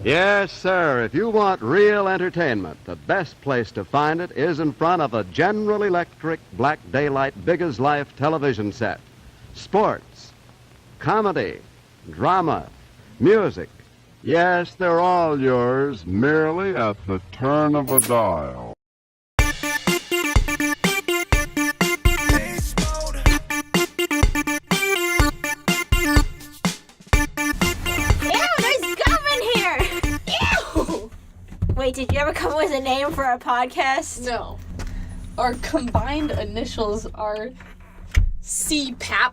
Yes, sir. If you want real entertainment, the best place to find it is in front of a General Electric Black Daylight big-as-life television set. Sports, comedy, drama, music. Yes, they're all yours, merely at the turn of a dial. Wait, did you ever come up with a name for our podcast? No. Our combined initials are CPAP.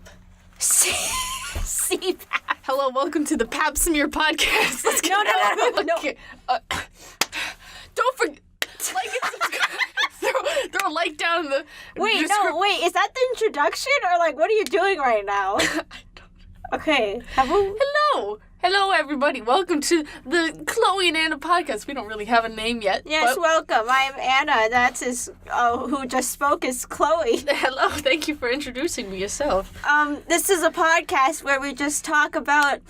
CPAP. Hello, welcome to the Pap Smear podcast. Let's get No. Okay. Don't forget, like and subscribe. Throw a like down in the Wait, is that the introduction? Or, what are you doing right now? I don't know. Okay. Hello, everybody. Welcome to the Chloe and Anna podcast. We don't really have a name yet. Yes, welcome. I'm Anna. That's who just spoke is Chloe. Hello. Thank you for introducing me yourself. This is a podcast where we just talk about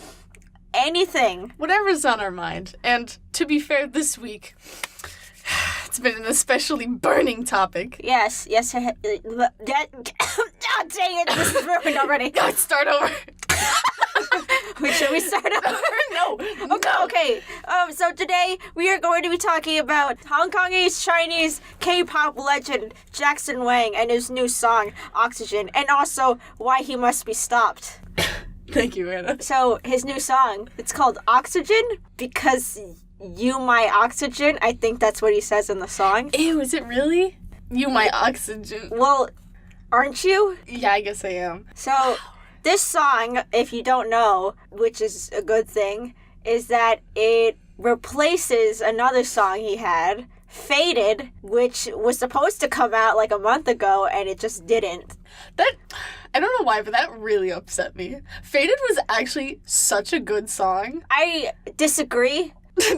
anything. Whatever's on our mind. And to be fair, this week, it's been an especially burning topic. Yes. Oh, dang it. This is ruined already. Let's start over. Should we start over? No. Okay. So today we are going to be talking about Hong Kongese Chinese K-pop legend Jackson Wang and his new song Oxygen, and also why he must be stopped. Thank you, Anna. So his new song, it's called Oxygen because you my oxygen. I think that's what he says in the song. Ew, is it really? You my oxygen. Well, aren't you? Yeah, I guess I am. So this song, if you don't know, which is a good thing, is that it replaces another song he had, Faded, which was supposed to come out a month ago, and it just didn't. I don't know why, but that really upset me. Faded was actually such a good song. I disagree.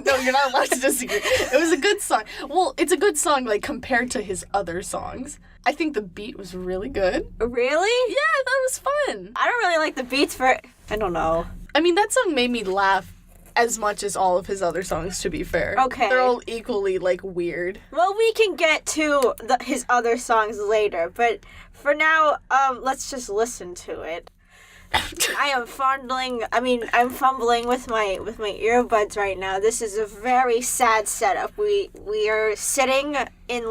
No, you're not allowed to disagree. It was a good song. Well, it's a good song, compared to his other songs. I think the beat was really good. Really? Yeah, that was fun. I don't really like the beats for it. I don't know. I mean, that song made me laugh as much as all of his other songs, to be fair. Okay. They're all equally, weird. Well, we can get to his other songs later, but for now, let's just listen to it. I'm fumbling with my earbuds right now. This is a very sad setup. We are sitting in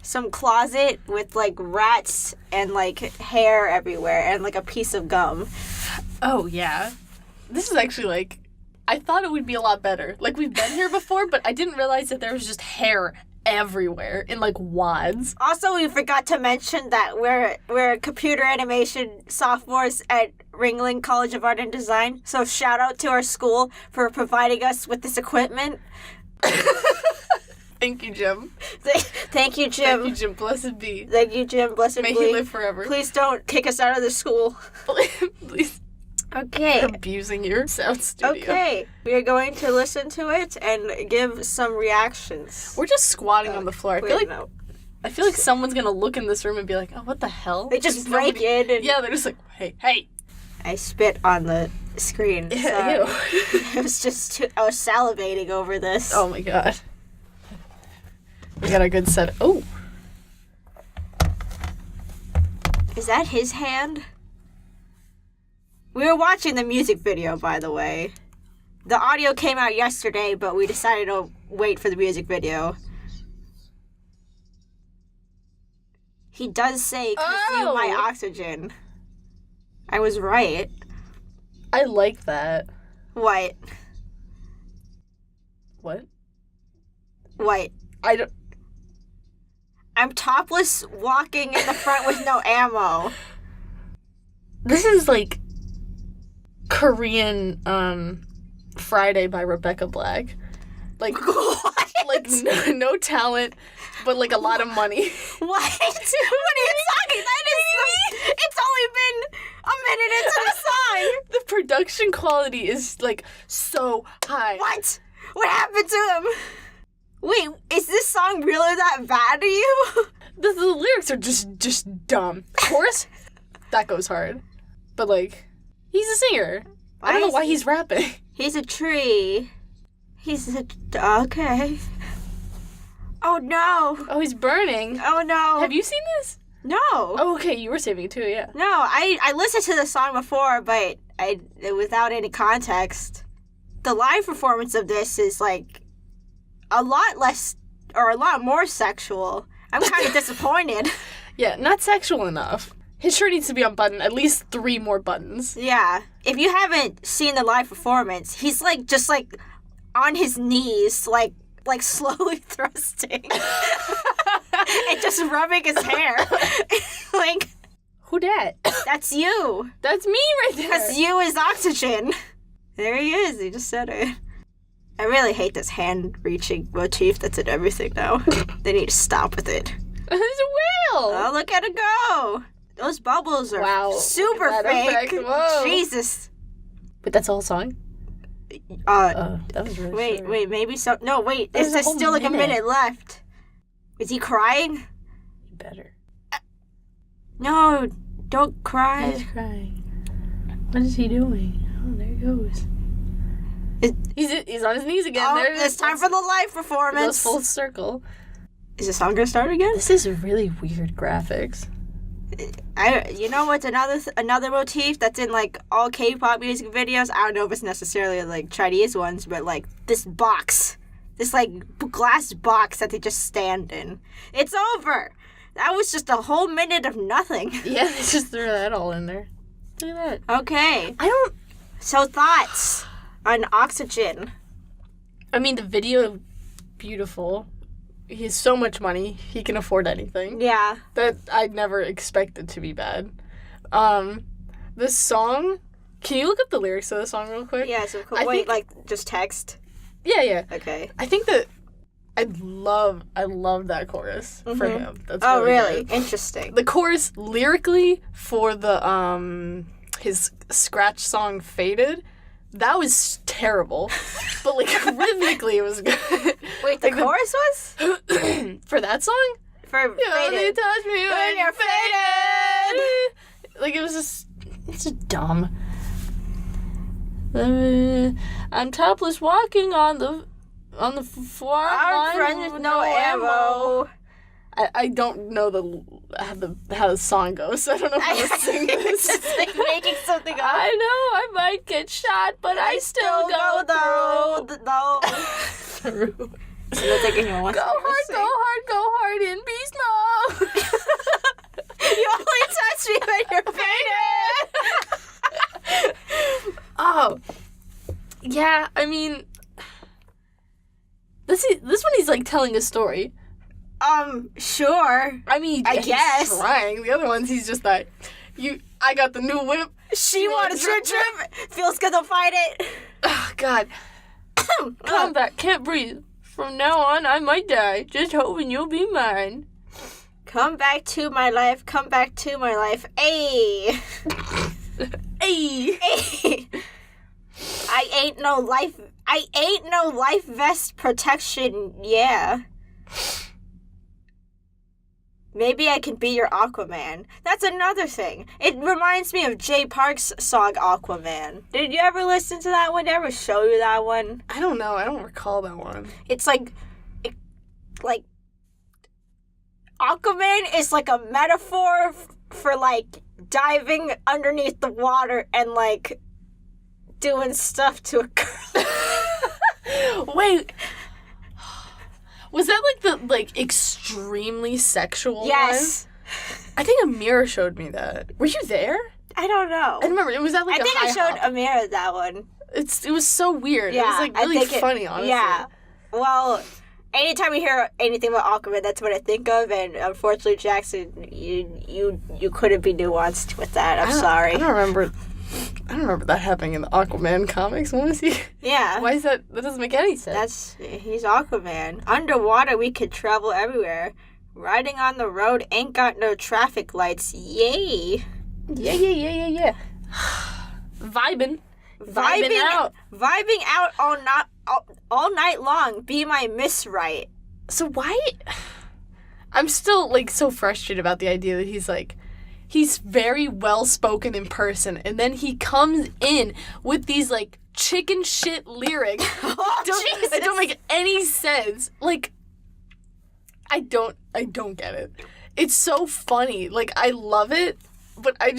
some closet with rats and hair everywhere and a piece of gum. Oh yeah. This is actually I thought it would be a lot better. We've been here before, but I didn't realize that there was just hair everywhere in wads. Also, we forgot to mention that we're computer animation sophomores at Ringling College of Art and Design. So shout out to our school for providing us with this equipment. Thank you, Jim. Thank you, Jim. Thank you, Jim. Blessed be. Thank you, Jim. Blessed May be. he live forever. Please don't kick us out of the school. Please. Okay. Abusing your sound studio. Okay. We are going to listen to it and give some reactions. We're just squatting on the floor. I feel like someone's gonna look in this room and be like, "Oh, what the hell?" They just break in. And yeah, they're just like, "Hey." I spit on the screen. Yeah, ew. It was just I was salivating over this. Oh my god. We got a good set. Oh. Is that his hand? We were watching the music video, by the way. The audio came out yesterday, but we decided to wait for the music video. He does say, "Consume my oxygen." I was right. I like that. What? What? What? I'm topless walking in the front with no ammo. This is Korean Friday by Rebecca Black. What? No talent, but a lot of money. What? What are you talking? It's only been a minute into the song. The production quality is so high. What? What happened to him? Wait, is this song really that bad to you? The lyrics are just dumb. Chorus, that goes hard. But he's a singer. I don't know why he's rapping. He's a tree. He said, okay. Oh, no. Oh, he's burning. Oh, no. Have you seen this? No. Oh, okay. You were saving it too, yeah. No, I listened to the song before, but without any context. The live performance of this is, like, a lot less, or a lot more sexual. I'm kind of disappointed. Yeah, not sexual enough. His shirt needs to be unbuttoned, at least 3 more buttons. Yeah. If you haven't seen the live performance, he's, like, just, like, on his knees, like slowly thrusting. And just rubbing his hair. Like, who dat? that's you. That's me right there. Because you is oxygen. There he is. He just said it. I really hate this hand-reaching motif that's in everything now. They need to stop with it. There's a whale. Oh, look at it go. Those bubbles are super Look at that fake. effect. Whoa. Jesus. But that's the whole song? That was really short. Wait, maybe so. No, wait. There's There's a whole still like a minute. minute left. Is he crying? You better. No, don't cry. He's crying. What is he doing? Oh, there he goes. He's on his knees again. Oh, it's time for the live It goes performance. full circle. Is the song gonna start again? This is really weird graphics. You know what's another motif that's in like all K-pop music videos? I don't know if it's necessarily like Chinese ones, but like this box, this like glass box that they just stand in. It's over. That was just a whole minute of nothing. Yeah, they just threw that all in there. Look at that. Okay. I So thoughts on Oxygen? mean, the video, beautiful. He has so much money, he can afford anything. Yeah. That I'd never expected to be bad. The song, can you look up the lyrics of the song real quick? Yeah, so I wait, think- like just text? Yeah. Okay. I think that I love that chorus for him. That's Oh, really? good. Interesting. The chorus lyrically for the his scratch song Faded, that was terrible. But like rhythmically it was good. Wait, the like chorus was? for that song? For You only Faded. touch me when you're faded. Like it was just it's just dumb. I'm topless walking on the floor. Our friend with no ammo. I don't know how the song goes, so I don't know how to sing this. Just like making something up. I know I might get shot, but I still go through. Through. So that's like anyone wants Go to hard in beast mode. You only touch me when you're faded. Oh, yeah. I mean, this one he's like telling a story. Sure. I mean, I guess. he's trying. The other ones, he's just like, I got the new whip. She wanted to trip. Feels good to fight it. Oh, God. Come back. Can't breathe. From now on, I might die. Just hoping you'll be mine. Come back to my life. Come back to my life. Ayy. Hey. Ayy. I ain't no life vest protection. Yeah. Maybe I can be your Aquaman. That's another thing. It reminds me of Jay Park's song Aquaman. Did you ever listen to that one? Did I ever show you that one? I don't know. I don't recall that one. It's like Aquaman is like a metaphor for like diving underneath the water and like doing stuff to a girl. Wait. Was that like the extremely sexual Yes. one? I think Amira showed me that. Were you there? I don't know. I remember. It was that like I think a high I showed hop. Amira that one. It was so weird. Yeah, it was like I really think funny, honestly. Yeah. Well, anytime we hear anything about Aquaman, that's what I think of. And unfortunately, Jackson, you couldn't be nuanced with that. I'm sorry. I don't remember that happening in the Aquaman comics. What was he? Yeah. Why is that? That doesn't make any sense. He's Aquaman. Underwater, we could travel everywhere. Riding on the road ain't got no traffic lights. Yay. Yeah. Vibing out. Vibing out all night long. Be my Miss Right. So why? I'm still so frustrated about the idea that he's very well spoken in person, and then he comes in with these chicken shit lyric. Jesus. It don't make any sense. Like, I don't get it. It's so funny. Like, I love it, but I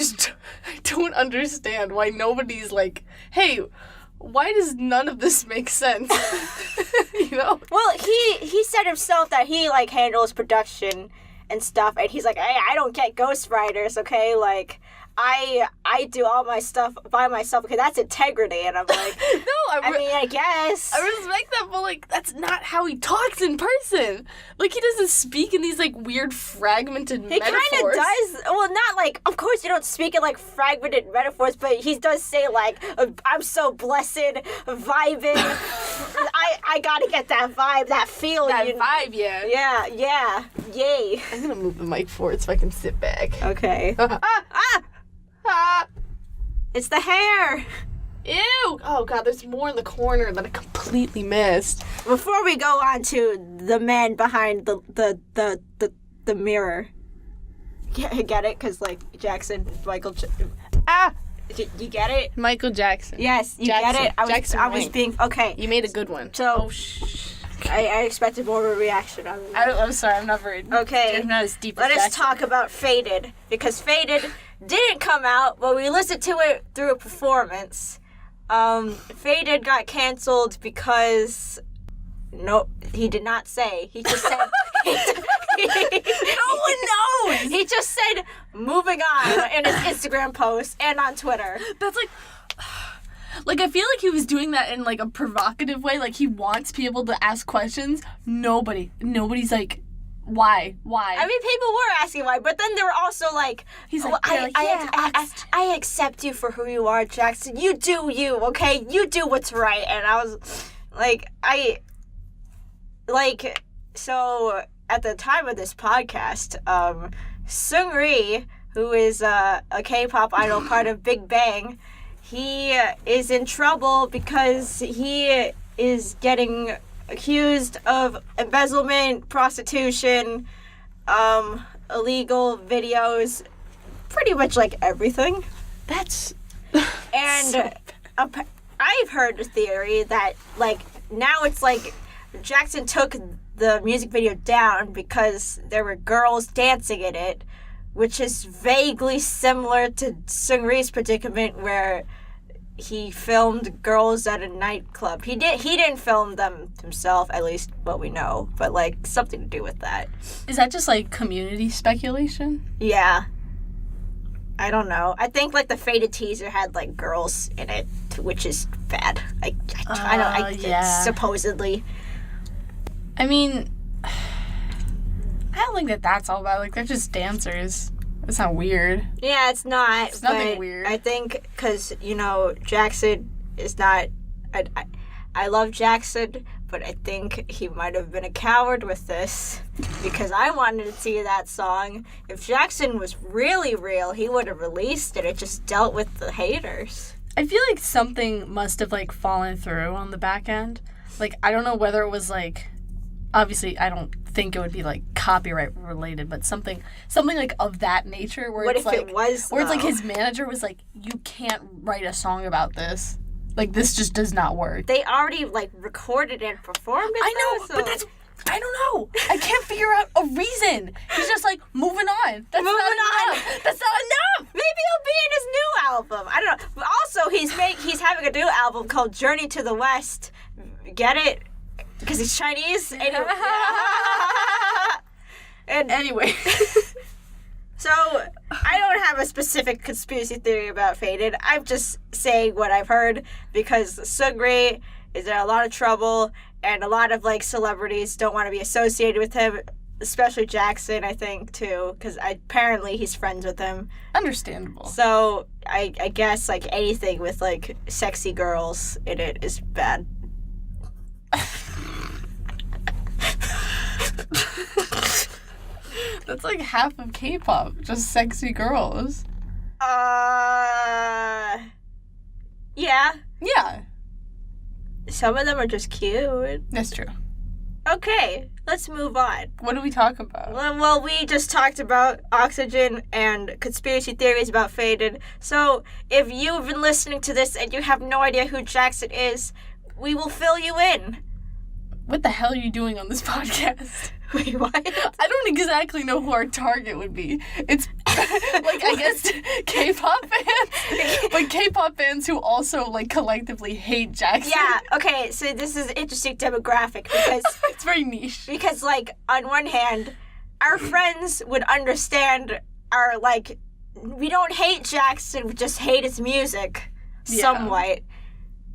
don't understand why nobody's like, hey, why does none of this make sense? You know? Well, he said himself that he, like, handles production and stuff, and he's like, hey, I don't get ghostwriters, okay? Like, I do all my stuff by myself. Okay, that's integrity. And I'm like, no, I guess. I respect that, but, like, that's not how he talks in person. Like, he doesn't speak in these, like, weird fragmented metaphors. He kind of does. Well, not like, of course you don't speak in, like, fragmented metaphors, but he does say, like, I'm so blessed, vibing. I gotta get that vibe, that feel. That vibe, yeah. Yeah. Yay. I'm gonna move the mic forward so I can sit back. Okay. It's the hair. Ew! Oh god, there's more in the corner that I completely missed. Before we go on to the man behind the mirror, get it? Because, like, you get it? Michael Jackson. Yes, you get it. I was Wang. being okay. You made a good one. So I expected more of a reaction on that. I'm sorry, I'm not very. Okay, I'm not as deep as let us Jackson. talk about Faded, because Faded didn't come out, but we listened to it through a performance. Faded got canceled because he did not say. He just said. No one knows. He just said moving on in his Instagram post and on Twitter. That's like. Like, I feel like he was doing that in, like, a provocative way. Like, he wants people to ask questions. Nobody's like, why? I mean, people were asking why, but then they were also like, he's like, I accept you for who you are, Jackson. You do you, okay? You do what's right. And I was like, so at the time of this podcast, Seungri, who is a K-pop idol part of Big Bang, he is in trouble because he is getting accused of embezzlement, prostitution, illegal videos, pretty much like everything. That's And I've heard the theory that, like, now it's like Jackson took the music video down because there were girls dancing in it, which is vaguely similar to Seungri's predicament where he filmed girls at a nightclub. He didn't film them himself, at least what we know, but, like, something to do with that. Is that just, like, community speculation? Yeah. I don't know. I think, like, the Faded teaser had, like, girls in it, which is bad. Supposedly. I mean, I don't think that's all bad. Like, they're just dancers. It's not weird. Yeah, it's not. It's nothing weird. I think because, Jackson is not... I love Jackson, but I think he might have been a coward with this because I wanted to see that song. If Jackson was really real, he would have released it. It just dealt with the haters. I feel like something must have, like, fallen through on the back end. Like, I don't know whether it was, like... Obviously, I don't think it would be, like, copyright related, but something like of that nature where what it's if like... it was, where it's like his manager was like, you can't write a song about this. Like, this just does not work. They already, like, recorded and performed it. I know, but that's... I don't know. I can't figure out a reason. He's just like, moving on. That's not enough. That's not enough. Maybe he'll be in his new album. I don't know. But also, he's having a new album called Journey to the West. Get it? Because he's Chinese. And anyway. So, I don't have a specific conspiracy theory about Faded. I'm just saying what I've heard because Seungri is in a lot of trouble and a lot of, like, celebrities don't want to be associated with him, especially Jackson, I think, too, because apparently he's friends with him. Understandable. So, I guess, like, anything with, like, sexy girls in it is bad. That's like half of K-pop, just sexy girls. Yeah. Yeah. Some of them are just cute. That's true. Okay, let's move on. What do we talk about? Well, we just talked about Oxygen and conspiracy theories about Faded. So, if you've been listening to this and you have no idea who Jackson is, we will fill you in. What the hell are you doing on this podcast? Wait, what? I don't exactly know who our target would be. It's like, I guess, K-pop fans. But K-pop fans who also, like, collectively hate Jackson. Yeah, okay, so this is an interesting demographic because... It's very niche. Because, like, on one hand, our friends would understand our, like, we don't hate Jackson, we just hate his music somewhat.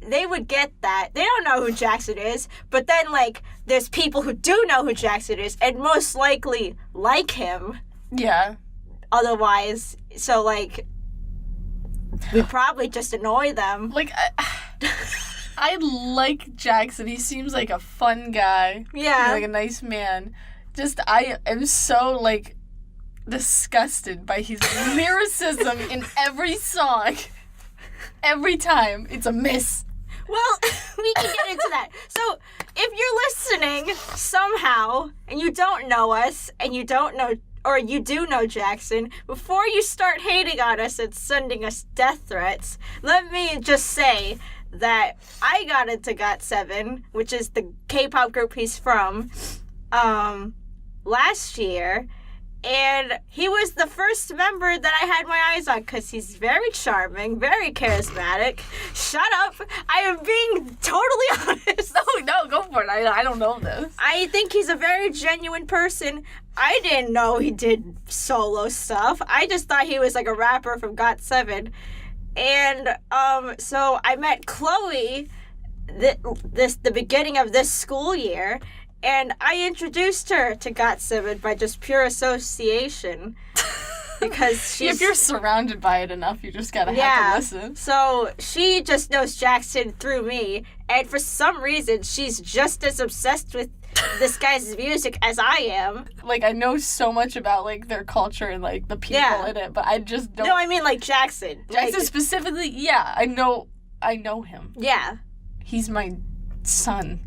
They would get that. They don't know who Jackson is, but then, like, there's people who do know who Jackson is and most likely like him. Yeah. Otherwise, so, like, we probably just annoy them. Like, I like Jackson. He seems like a fun guy. Yeah. Like a nice man. Just, I am so, like, disgusted by his lyricism in every song. Every time. It's a miss. Well, we can get into that. So, if you're listening somehow and you don't know us and you don't know, or you do know Jackson, before you start hating on us and sending us death threats, let me just say that I got into GOT7, which is the K-pop group he's from, last year. And he was the first member that I had my eyes on because he's very charming, very charismatic. Shut up. I am being totally honest. No, go for it. I don't know this. I think he's a very genuine person. I didn't know he did solo stuff. I just thought he was like a rapper from GOT7. And so I met Chloe the beginning of this school year. And I introduced her to GOT7 by just pure association. Because she's... If you're surrounded by it enough, you just gotta have to listen. So she just knows Jackson through me. And for some reason, she's just as obsessed with this guy's music as I am. Like, I know so much about, like, their culture and, like, the people in it, but I just don't... No, I mean, like, Jackson. Jackson like, specifically, yeah, I know him. Yeah. He's my son.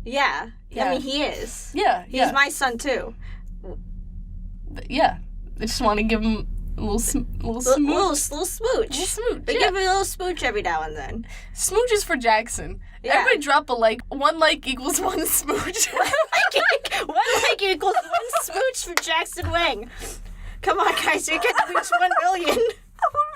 Yeah. Yeah. I mean, he is. Yeah, He's my son, too. Yeah. I just want to give him a little smooch. Little smooch. Little smooch, They give him a little smooch every now and then. Smooch is for Jackson. Yeah. Everybody drop a like. 1 like equals 1 smooch. 1 like equals 1 smooch from Jackson Wang. Come on, guys. We can reach 1 million. 1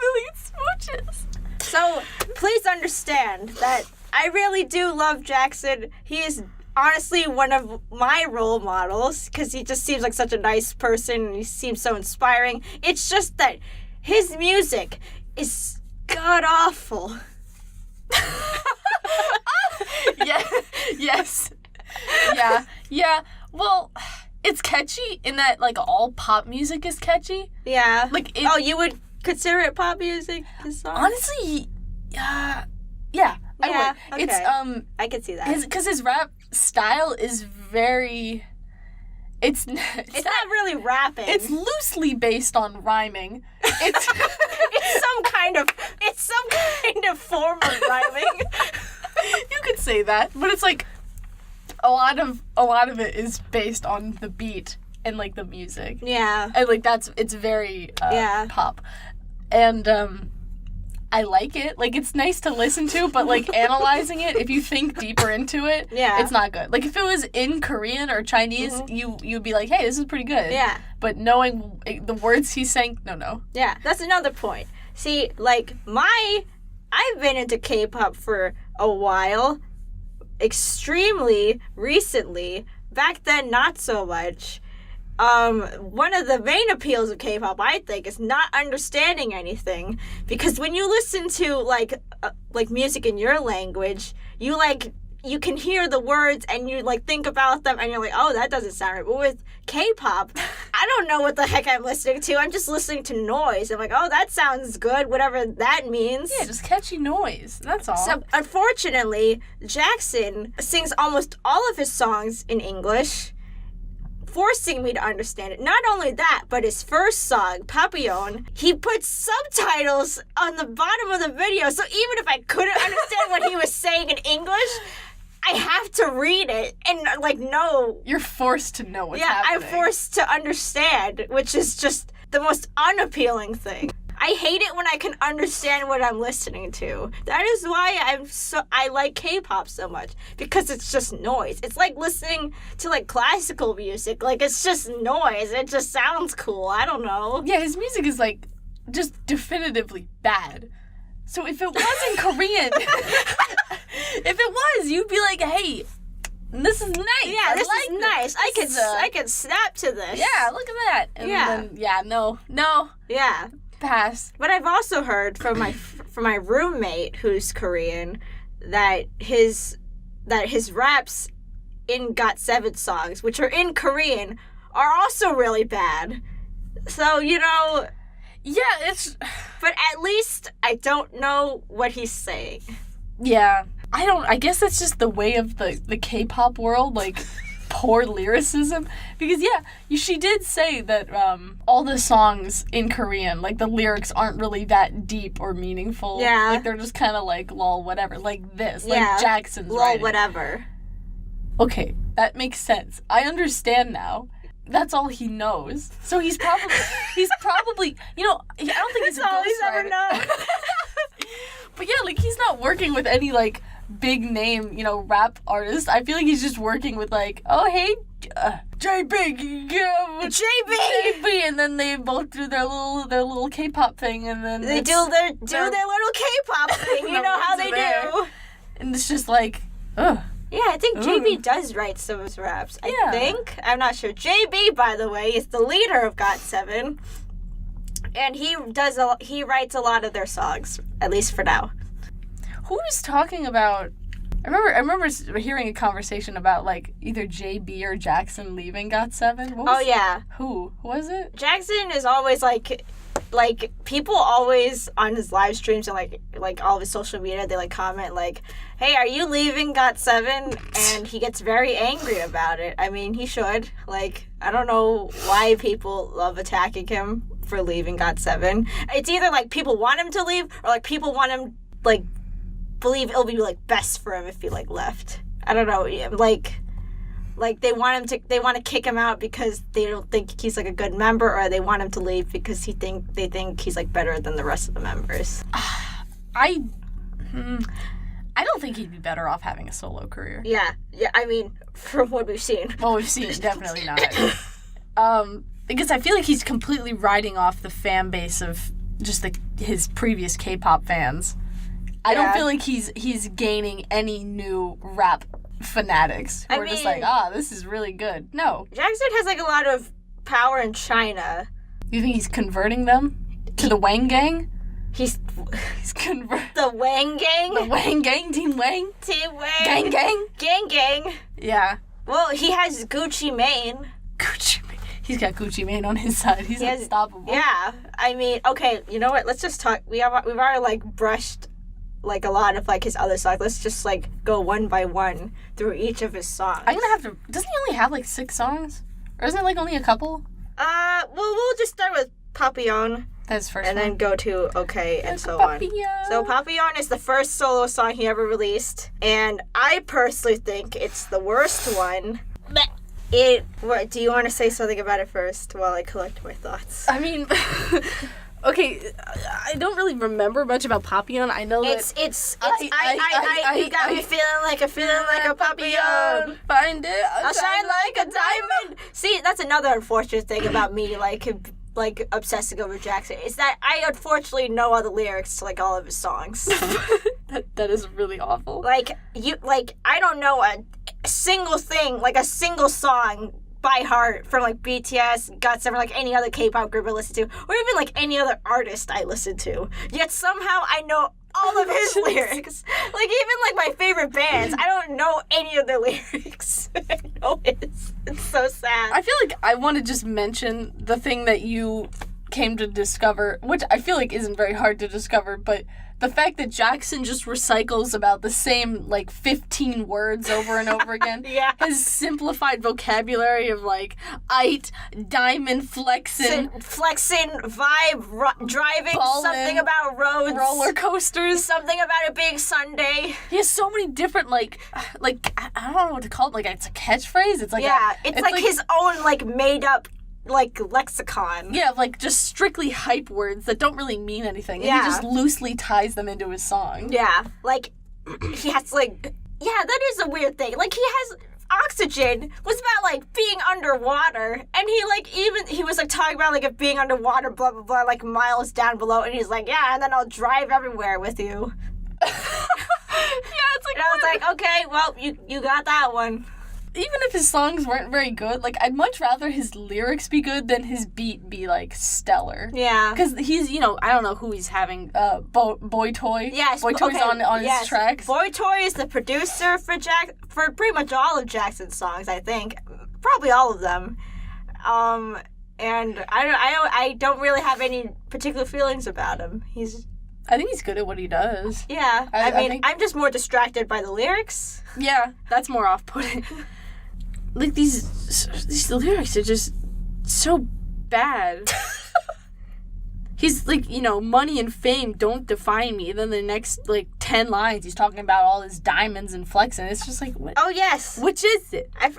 million smooches. So, please understand that I really do love Jackson. He is honestly one of my role models because he just seems like such a nice person and he seems so inspiring. It's just that his music is god-awful. Yeah. Yes. Yeah. Well, it's catchy in that, like, all pop music is catchy. Yeah. Like, you would consider it pop music? His song? Honestly, yeah. I would. Okay. It's I could see that. because his rap style is very. It's not really rapping. It's loosely based on rhyming. It's it's some kind of form of rhyming. You could say that, but it's like a lot of it is based on the beat and, like, the music. Yeah. And, like, it's very pop. And I like it. Like, it's nice to listen to, but, like, analyzing it, if you think deeper into it, it's not good. Like, if it was in Korean or Chinese, you'd be like, hey, this is pretty good. Yeah. But knowing the words he sang, no. Yeah, that's another point. See, like, I've been into K-pop for a while, extremely recently. Back then, not so much. One of the main appeals of K-pop, I think, is not understanding anything. Because when you listen to, like music in your language, you can hear the words and you, like, think about them and you're like, oh, that doesn't sound right. But with K-pop, I don't know what the heck I'm listening to. I'm just listening to noise. I'm like, oh, that sounds good, whatever that means. Yeah, just catchy noise. That's all. So, unfortunately, Jackson sings almost all of his songs in English, forcing me to understand it. Not only that, but his first song, Papillon, he put subtitles on the bottom of the video, so even if I couldn't understand what he was saying in English, I have to read it and like know. You're forced to know what's happening. I'm forced to understand, which is just the most unappealing thing. I hate it when I can understand what I'm listening to. That is why I like K-pop so much, because it's just noise. It's like listening to like classical music. Like, it's just noise. It just sounds cool. I don't know. Yeah, his music is like just definitively bad. So if it was in Korean, if it was, you'd be like, hey, this is nice. Yeah, this is nice. I could snap to this. Yeah, look at that. And then, no. Yeah. Pass. But I've also heard from my roommate who's Korean that his raps in GOT7 songs, which are in Korean, are also really bad. So, yeah, it's... But at least I don't know what he's saying. Yeah. I guess that's just the way of the K-pop world, like... poor lyricism, because she did say that all the songs in Korean, like the lyrics aren't really that deep or meaningful. Yeah, like they're just kind of like lol whatever, like this, like Jackson's lol writing. Whatever. Okay, that makes sense. I understand now. That's all he knows. So he's probably I don't think he's a all he's ghostwriter. ever known. But yeah, like he's not working with any like big name, rap artist. I feel like he's just working with like, oh hey, JB, JB, and then they both do their little K-pop thing, and then they do their little K-pop thing. You know how they do. And it's just like, ugh. Yeah, I think JB does write some of his raps. I think. I'm not sure. JB, by the way, is the leader of GOT7, and he writes a lot of their songs, at least for now. Who was talking about? I remember hearing a conversation about like either JB or Jackson leaving GOT7. Yeah. Who was it? Jackson is always like people always on his live streams and like all of his social media, they like comment like, "Hey, are you leaving GOT7?" And he gets very angry about it. I mean, he should. Like, I don't know why people love attacking him for leaving GOT7. It's either like people want him to leave or like people want him like believe it'll be like best for him if he like left. I don't know, like they want to kick him out because they don't think he's like a good member, or they want him to leave because they think he's like better than the rest of the members. I don't think he'd be better off having a solo career. Yeah. I mean, from what we've seen. Well, we've seen definitely not. Because I feel like he's completely riding off the fan base of just his previous K-pop fans. I don't feel like he's gaining any new rap fanatics who are just like, this is really good. No. Jackson has like a lot of power in China. You think he's converting them to the Wang gang? He's converting the Wang gang? The Wang gang? Team Wang? Team Wang. Gang. Yeah. Well, he has Gucci Mane. He's got Gucci Mane on his side. He's unstoppable. Yeah. I mean, okay, you know what? Let's just talk. We've already like brushed like a lot of like his other songs. Let's just like go one by one through each of his songs. I'm gonna have to. Doesn't he only have like 6 songs, or isn't it like only a couple? Well, we'll just start with Papillon. That's first. And then go to Okay and so on. So Papillon is the first solo song he ever released, and I personally think it's the worst one. What do you want to say something about it first while I collect my thoughts? I mean. Okay, I don't really remember much about Papillon. I know that you got me feeling like a papillon. Find it. I'll shine like a diamond. See, that's another unfortunate thing about me, like obsessing over Jackson, is that I unfortunately know all the lyrics to like all of his songs. that is really awful. I don't know a single thing, like a single song by heart from like BTS, GOT7, like any other K-pop group I listen to, or even like any other artist I listen to. Yet somehow I know all of his lyrics. Like even like my favorite bands, I don't know any of their lyrics. I know it's so sad. I feel like I want to just mention the thing that you came to discover, which I feel like isn't very hard to discover, but the fact that Jackson just recycles about the same, 15 words over and over again. Yeah. His simplified vocabulary of, it, diamond, flexin', Vibe, driving, Ballin', something about roads, roller coasters. something about it being Sunday. He has so many different, I don't know what to call it. It's a catchphrase. It's It's like his own, made-up, lexicon. Yeah, just strictly hype words that don't really mean anything. And Yeah. he just loosely ties them into his song. Yeah, he has, yeah, that is a weird thing. He has... Oxygen was about being underwater, and he was talking about if being underwater, blah blah blah, miles down below, and he's yeah, and then I'll drive everywhere with you. Yeah, it's And I was okay, well, you got that one. Even if his songs weren't very good, I'd much rather his lyrics be good than his beat be stellar. Yeah, Because he's, I don't know who he's having. Boy Toy. yes, Boy Toy's on yes. his tracks. Boy Toy is the producer for pretty much all of Jackson's songs, I think, probably all of them. And I don't really have any particular feelings about him. I think he's good at what he does. Yeah, I think- I'm just more distracted by the lyrics. Yeah, that's more off-putting. These lyrics are just so bad. He's money and fame don't define me. Then the next 10 lines, he's talking about all his diamonds and flexing. It's just what? Oh yes, Which is it? I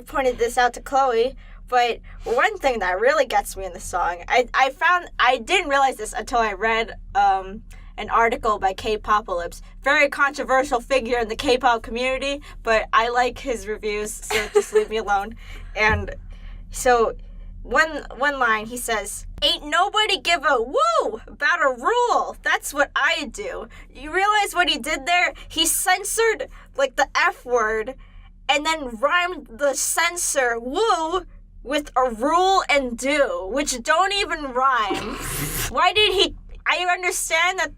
pointed this out to Chloe, but one thing that really gets me in the song, I didn't realize this until I read an article by K-Popalypse. Very controversial figure in the K-pop community, but I like his reviews, so just leave me alone. And so one line he says, "Ain't nobody give a woo about a rule. That's what I do." You realize what he did there? He censored the F word and then rhymed the censor woo with a rule and do, which don't even rhyme. Why did he... I understand that,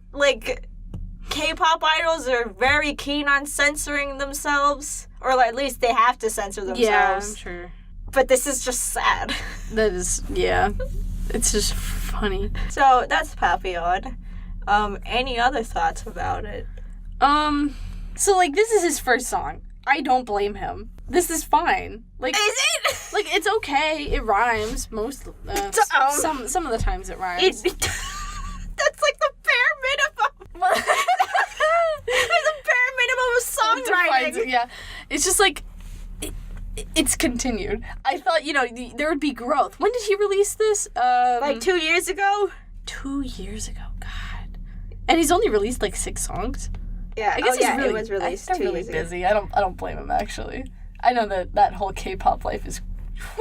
K-pop idols are very keen on censoring themselves, or at least they have to censor themselves. Yeah, I'm sure. But this is just sad. That is, yeah. It's just funny. So, that's Papillon. Any other thoughts about it? So, this is his first song. I don't blame him. This is fine. Is it? It's okay. It rhymes most. Some of the times it rhymes. That's the bare minimum. There's a bare minimum of songwriting. Yeah, it's just it's continued. I thought there would be growth. When did he release this? 2 years ago. 2 years ago. God, and he's only released 6 songs. Yeah, I guess he's really, it was released they're 2 really years ago. busy. I don't blame him actually. I know that whole K-pop life is.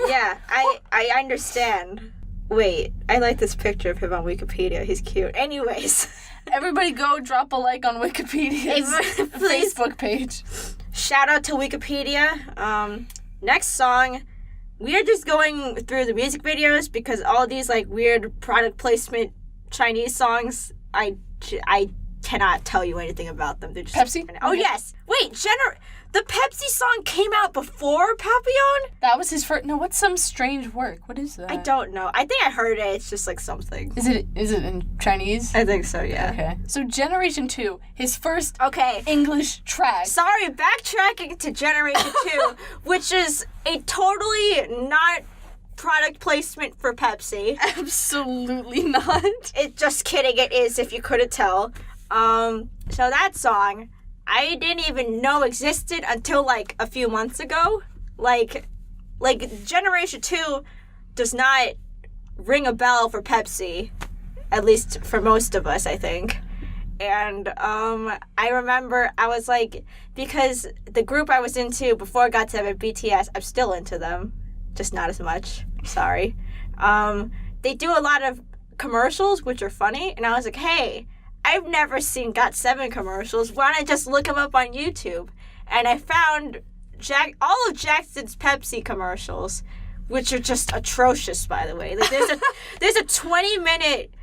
Yeah, I understand. Wait, I like this picture of him on Wikipedia. He's cute. Anyways. Everybody go drop a like on Wikipedia's Please. Facebook page. Shout out to Wikipedia. Next song, we are just going through the music videos because all these weird product placement Chinese songs, I cannot tell you anything about them. They're just Pepsi? Oh yes. Wait, the Pepsi song came out before Papillon? That was his first. No, what's some strange work? What is that? I don't know. I think I heard it. It's just something. Is it in Chinese? I think so, yeah. Okay. So Generation 2, his first Okay. English track. Sorry, backtracking to Generation 2, which is a totally not product placement for Pepsi. Absolutely not. Just kidding, it is, if you couldn't tell. So that song, I didn't even know existed until a few months ago. Generation 2 does not ring a bell for Pepsi, at least for most of us, I think. And I remember I was because the group I was into before I got to them, BTS, I'm still into them, just not as much. Sorry. They do a lot of commercials, which are funny, and I was hey, I've never seen GOT7 commercials. Why don't I just look them up on YouTube? And I found all of Jackson's Pepsi commercials, which are just atrocious, by the way. There's a 20-minute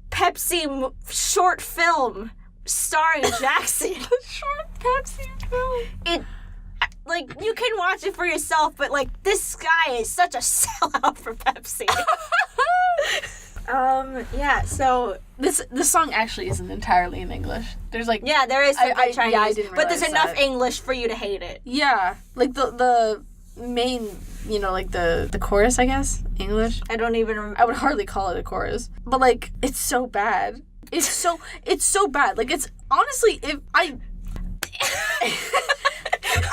Pepsi short film starring Jackson. Short Pepsi film. You can watch it for yourself, but this guy is such a sellout for Pepsi. Yeah, so this song actually isn't entirely in English. There's like Yeah, there is some good Chinese, I didn't but there's realize enough that. English for you to hate it. Yeah, like the main, like the chorus, I guess, English. I don't even remember. I would hardly call it a chorus, but like it's so bad. It's so bad. Like it's honestly, if I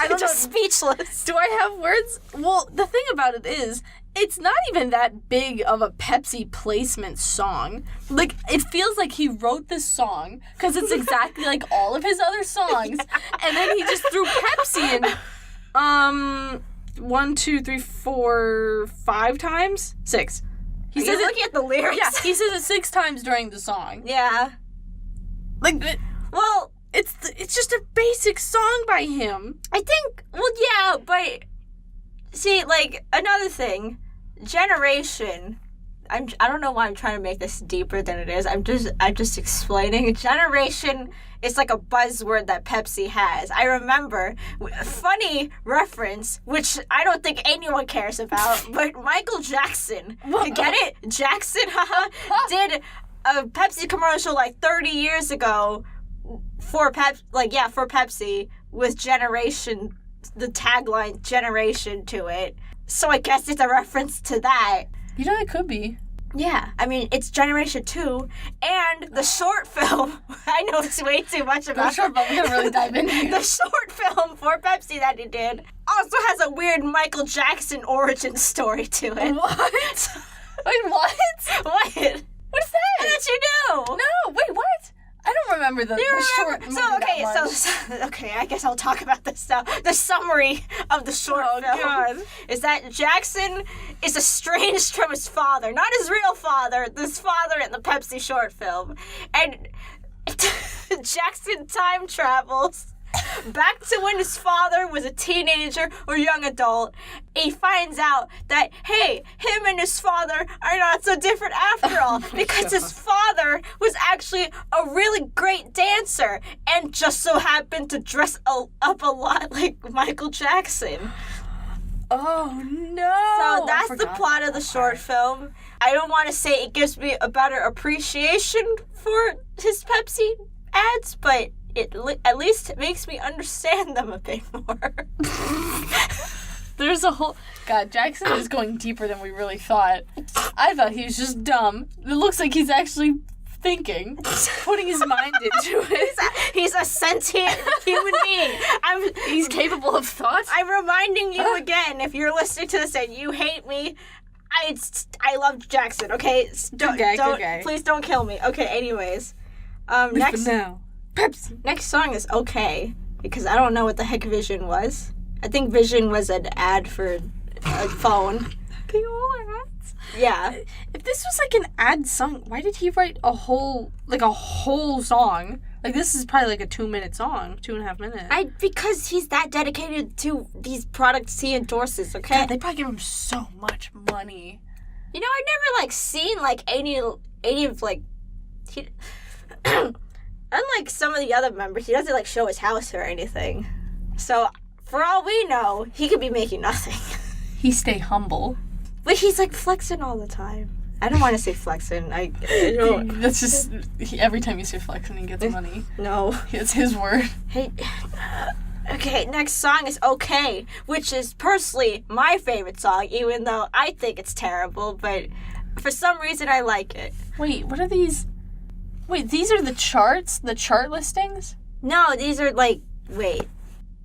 don't just know. Speechless. Do I have words? Well, the thing about it is, it's not even that big of a Pepsi placement song. Like, it feels like he wrote this song because it's exactly like all of his other songs, and then he just threw Pepsi in. 1, 2, 3, 4, 5 times? 6. He says looking at the lyrics. Yeah, he says it 6 times during the song. Yeah. Like, Well, it's just a basic song by him. I think. Well, yeah, but see, like another thing, Generation. I don't know why I'm trying to make this deeper than it is. I'm just explaining. Generation is like a buzzword that Pepsi has. I remember, funny reference, which I don't think anyone cares about, but Michael Jackson, get it? Jackson, did a Pepsi commercial like 30 years ago for Pepsi with Generation, the tagline Generation to it. So I guess it's a reference to that. You know, it could be. Yeah, I mean, it's Generation 2, and the short film, I know it's way too much about Sure, but we're gonna really dive in here. the short film for Pepsi that he did also has a weird Michael Jackson origin story to it. What? Wait, what? What? What is that? I thought you knew. No, wait, what? I don't remember the short movie that much. Okay, I guess I'll talk about this now. The summary of the short film God. is that Jackson is estranged from his father, not his real father, this father in the Pepsi short film. And Jackson time travels back to when his father was a teenager or young adult. He finds out that, hey, him and his father are not so different after all, because his father was actually a really great dancer and just so happened to dress up a lot like Michael Jackson. Oh, no. So that's the plot of the short film. I don't want to say it gives me a better appreciation for his Pepsi ads, but it at least makes me understand them a bit more. There's a whole... God, Jackson is going deeper than we really thought. I thought he was just dumb. It looks like he's actually thinking, putting his mind into it. He's a sentient human being. He's capable of thought. I'm reminding you again, if you're listening to this and you hate me, I love Jackson, okay? Okay. Please don't kill me. Okay, anyways. Next now. Pepsi. Next song is Okay, because I don't know what the heck Vision was. I think Vision was an ad for a phone. Yeah. If this was like an ad song, why did he write a whole song? Like, this is probably like a 2-minute song, 2.5 minutes. Because he's that dedicated to these products he endorses, okay? God, they probably give him so much money. You know, I never seen any of he unlike some of the other members, he doesn't show his house or anything. So for all we know, he could be making nothing. He stay humble. But he's flexing all the time. I don't want to say flexing. I don't. That's just every time you say flexing, he gets money. No. It's his word. Hey. Okay, next song is Okay, which is personally my favorite song, even though I think it's terrible, but for some reason I like it. Wait, what are these? Wait, these are the charts? The chart listings? No, these are wait.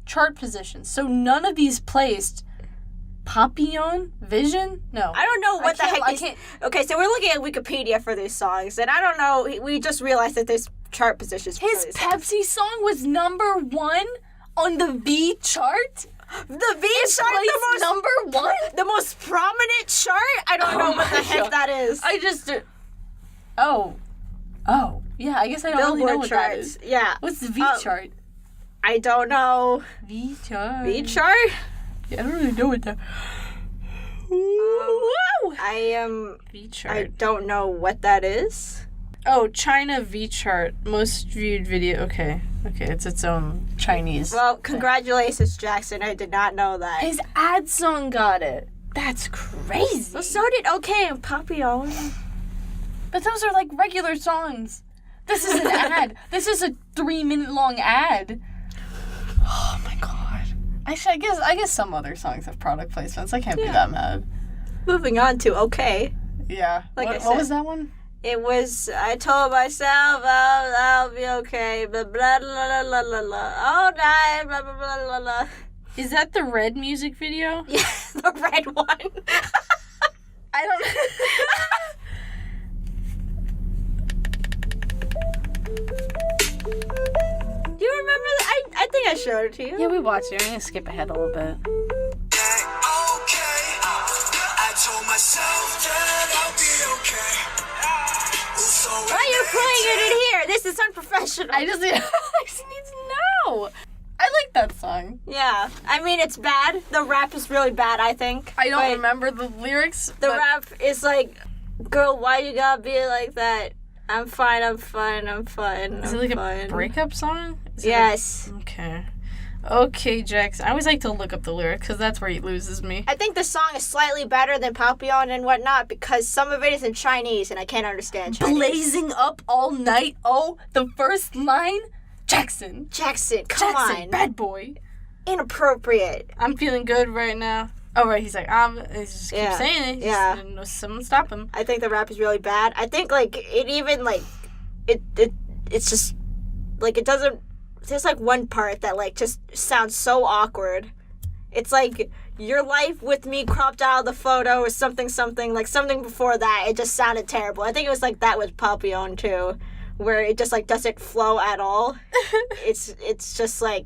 Chart positions. So none of these placed Papillon? Vision? No. I don't know what the heck I these... can't... Okay, so we're looking at Wikipedia for these songs, and I don't know, we just realized that there's chart positions for His these Pepsi song was number 1 on the V chart? The V chart, number 1? The most prominent chart? I don't know what the heck that is. I just... Oh, yeah, I guess I don't really know what that is. Yeah. What's the V chart? I don't know. V chart? V chart? Yeah, I don't really know what that... V chart. I don't know what that is. Oh, China V chart. Most viewed video. Okay, it's its own Chinese. Well, congratulations, Jackson. I did not know that. His ad song got it. That's crazy. Well, so did Okay and Papillon. But those are like regular songs. This is an ad. This is a 3-minute long ad. Oh my god. I guess some other songs have product placements. I can't be that mad. Moving on to Okay. Yeah. What was that one? It was, I told myself I'll be okay, blah, blah, blah, blah, blah, blah, all night, blah, blah, blah, blah, blah. Is that the Red music video? Yeah, the red one. I don't Do you remember that? I think I showed it to you. Yeah, we watched it. I'm going to skip ahead a little bit. I told myself that I'll be okay. Why are you playing it in here? This is unprofessional. I just need to know. I like that song. Yeah. I mean, it's bad. The rap is really bad, I think. I don't remember the lyrics. The rap is like, girl, why you gotta be like that? I'm fine. Is it like a breakup song? Yes. Okay. Okay, Jackson. I always like to look up the lyrics because that's where he loses me. I think the song is slightly better than Papillon and whatnot because some of it is in Chinese and I can't understand Chinese. Blazing up all night. Oh, the first line? Jackson, come on. Bad boy. Inappropriate. I'm feeling good right now. Oh, right. He's like, he just keeps saying it. Yeah. No, someone stop him. I think the rap is really bad. I think, like, it even, like, it's just, like, it doesn't, there's, like, one part that, like, just sounds so awkward. It's like, your life with me cropped out of the photo or something, like, something before that, it just sounded terrible. I think it was like that with Papillon, too, where it just, like, doesn't flow at all. It's just, like,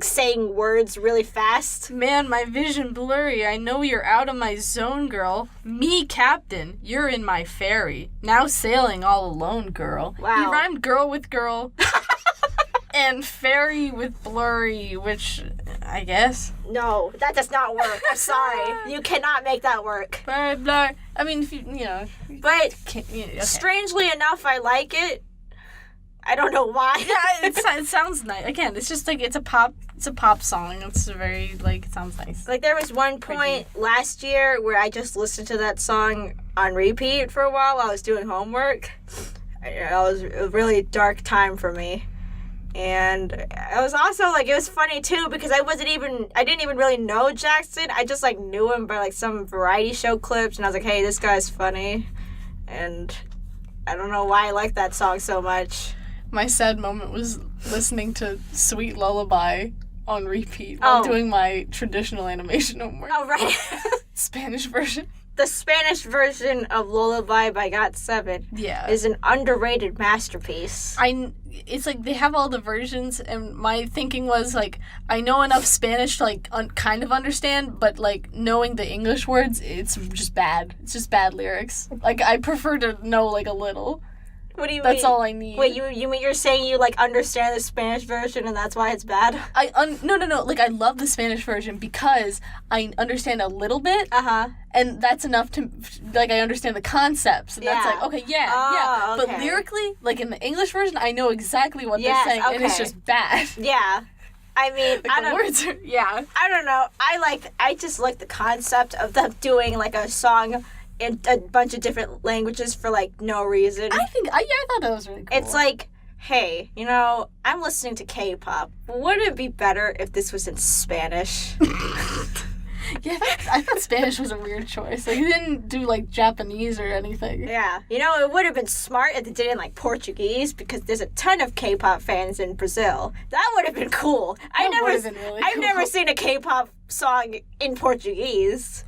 saying words really fast. Man, my vision blurry. I know you're out of my zone, girl. Me, captain. You're in my ferry. Now sailing all alone, girl. Wow. He rhymed girl with girl. And ferry with blurry, which, I guess. No, that does not work. I'm sorry. You cannot make that work. Blur, blur. I mean, if you know. But, okay. Strangely enough, I like it. I don't know why. Yeah, it sounds nice. Again, it's just like it's a pop song. It's very like it sounds nice. Like there was one point last year where I just listened to that song on repeat for a while while I was doing homework. It was a really dark time for me. And it was also like it was funny too because I didn't even really know Jackson. I just like knew him by like some variety show clips and I was like, "Hey, this guy's funny." And I don't know why I like that song so much. My sad moment was listening to Sweet Lullaby on repeat while doing my traditional animation homework. Oh, right. Spanish version. The Spanish version of Lullaby by GOT7 is an underrated masterpiece. It's like they have all the versions, and my thinking was like, I know enough Spanish to like kind of understand, but like knowing the English words, it's just bad. It's just bad lyrics. Like I prefer to know like a little. What do you mean? That's all I need. Wait, you mean you're saying you like understand the Spanish version and that's why it's bad? No. Like I love the Spanish version because I understand a little bit. And that's enough to like I understand the concepts. And that's like okay, yeah. Okay. But lyrically, like in the English version, I know exactly what they're saying, and it's just bad. Yeah. I mean, like the words are, I don't know. I just like the concept of them doing like a song in a bunch of different languages for like no reason. I thought that was really cool. It's like, hey, you know, I'm listening to K-pop. Wouldn't it be better if this was in Spanish? Yeah, I thought Spanish was a weird choice. Like, they didn't do like Japanese or anything. Yeah, you know, it would have been smart if they did it in like Portuguese because there's a ton of K-pop fans in Brazil. That would have been cool. I've never seen a K-pop song in Portuguese.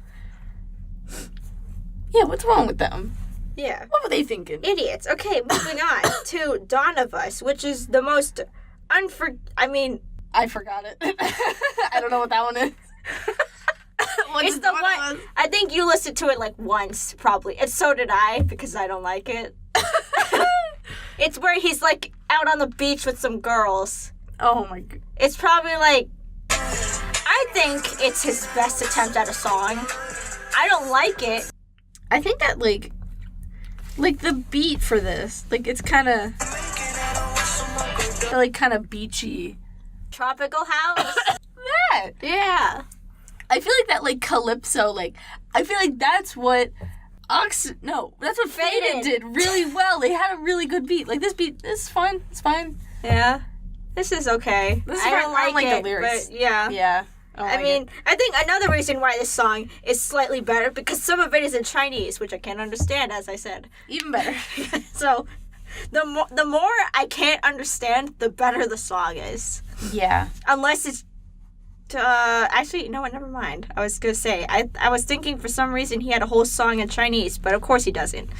Yeah, what's wrong with them? Yeah. What were they thinking? Idiots. Okay, moving on to Dawn of Us, which is the most I forgot it. I don't know what that one is. It's the one. I think you listened to it like once, probably. And so did I, because I don't like it. It's where he's like out on the beach with some girls. Oh my god. It's probably like, I think it's his best attempt at a song. I don't like it. I think that like the beat for this, like it's kind of beachy. Tropical house? That. Yeah. I feel like that like calypso, like I feel like that's what No, that's what Faded Faded. did really well. They had a really good beat. Like, this beat is fine. It's fine. Yeah. This is okay. This is I fine. don't I don't like like the it, lyrics. but yeah. Yeah. I mean, I think another reason why this song is slightly better because some of it is in Chinese, which I can't understand, as I said. even better. So, the more I can't understand, the better the song is. Yeah. Unless it's actually, you know what? Never mind. I was gonna say I was thinking for some reason he had a whole song in Chinese, but of course he doesn't.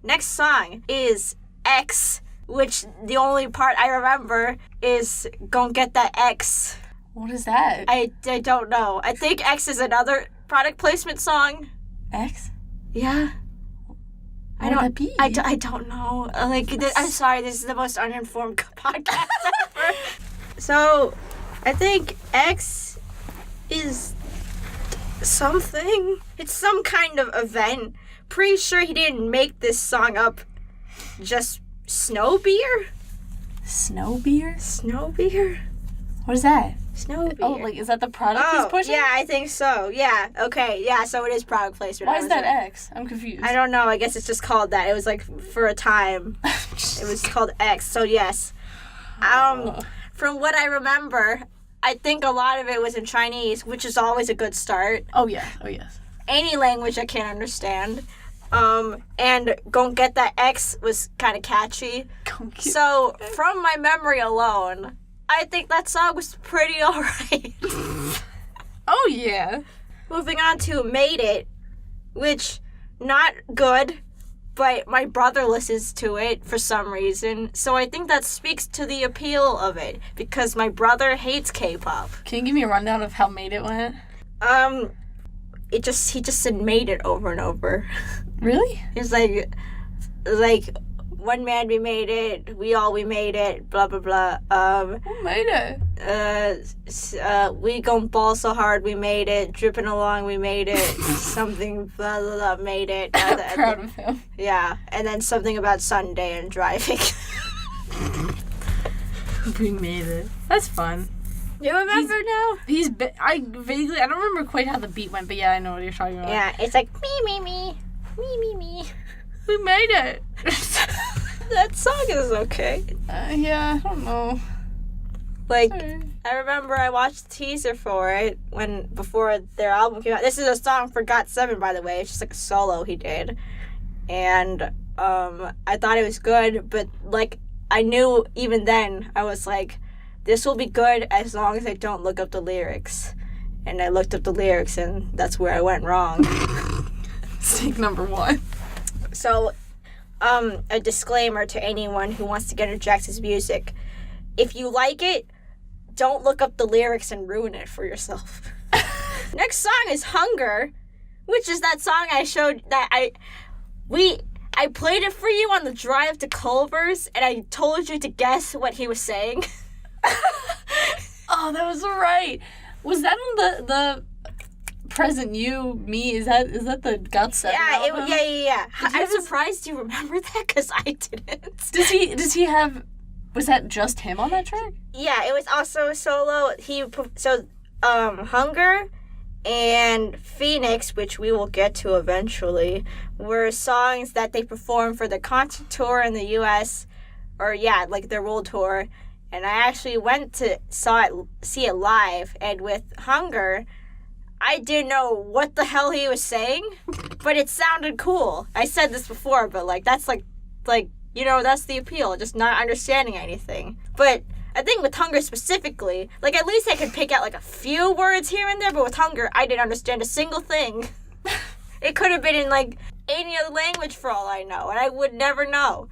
Next song is X, which the only part I remember is "Gon' Get That X." What is that? I don't know. I think X is another product placement song. X? Yeah. What would that be? I don't know. I'm sorry. This is the most uninformed podcast ever. So, I think X is something. It's some kind of event. Pretty sure he didn't make this song up. Just snow beer? Snow beer? Snow beer? What is that? Snow beer. Oh, like, is that the product he's pushing? Yeah, I think so. Yeah. Okay. Yeah. So it is product placement. Why is that X? I'm confused. I don't know. I guess it's just called that. It was like for a time. It was called X. So yes. From what I remember, I think a lot of it was in Chinese, which is always a good start. Oh, yeah. Oh, yes. Any language I can't understand. And "Gon' Get That X" was kind of catchy. So from my memory alone, I think that song was pretty alright. Oh, yeah. Moving on to "Made It," which not good, but my brother listens to it for some reason. So I think that speaks to the appeal of it because my brother hates K-pop. Can you give me a rundown of how Made It went? He just said "made it" over and over. Really? It's like one man we made it, we made it, blah blah blah. Who made it? We gon' ball so hard we made it, dripping along we made it, something blah blah blah made it. I'm proud of him. Yeah, and then something about Sunday and driving. We made it. That's fun. You remember now? I don't remember quite how the beat went, but yeah, I know what you're talking about. Yeah, it's like me. We made it. That song is okay. Yeah, I don't know. Like, Sorry. I remember I watched the teaser for it before their album came out. This is a song for GOT7, by the way. It's just like a solo he did. And I thought it was good, but like I knew even then, I was like, this will be good as long as I don't look up the lyrics. And I looked up the lyrics, and that's where I went wrong. Mistake number one. So, a disclaimer to anyone who wants to get into Jackson's music. If you like it, don't look up the lyrics and ruin it for yourself. Next song is Hunger, which is that song I showed that I played it for you on the drive to Culver's, and I told you to guess what he was saying. Oh, that was right. Was that on the Present You Me? Is that the GOT7 album? Yeah. I'm surprised you remember that because I didn't. Does he have? Was that just him on that track? Yeah, it was also a solo. Hunger and Phoenix, which we will get to eventually, were songs that they performed for the concert tour in the U.S. Like their world tour. And I actually went to see it live, and with Hunger, I didn't know what the hell he was saying, but it sounded cool. I said this before, but that's that's the appeal, just not understanding anything. But I think with Hunger specifically, at least I could pick out a few words here and there, but with Hunger, I didn't understand a single thing. It could have been in any other language for all I know, and I would never know.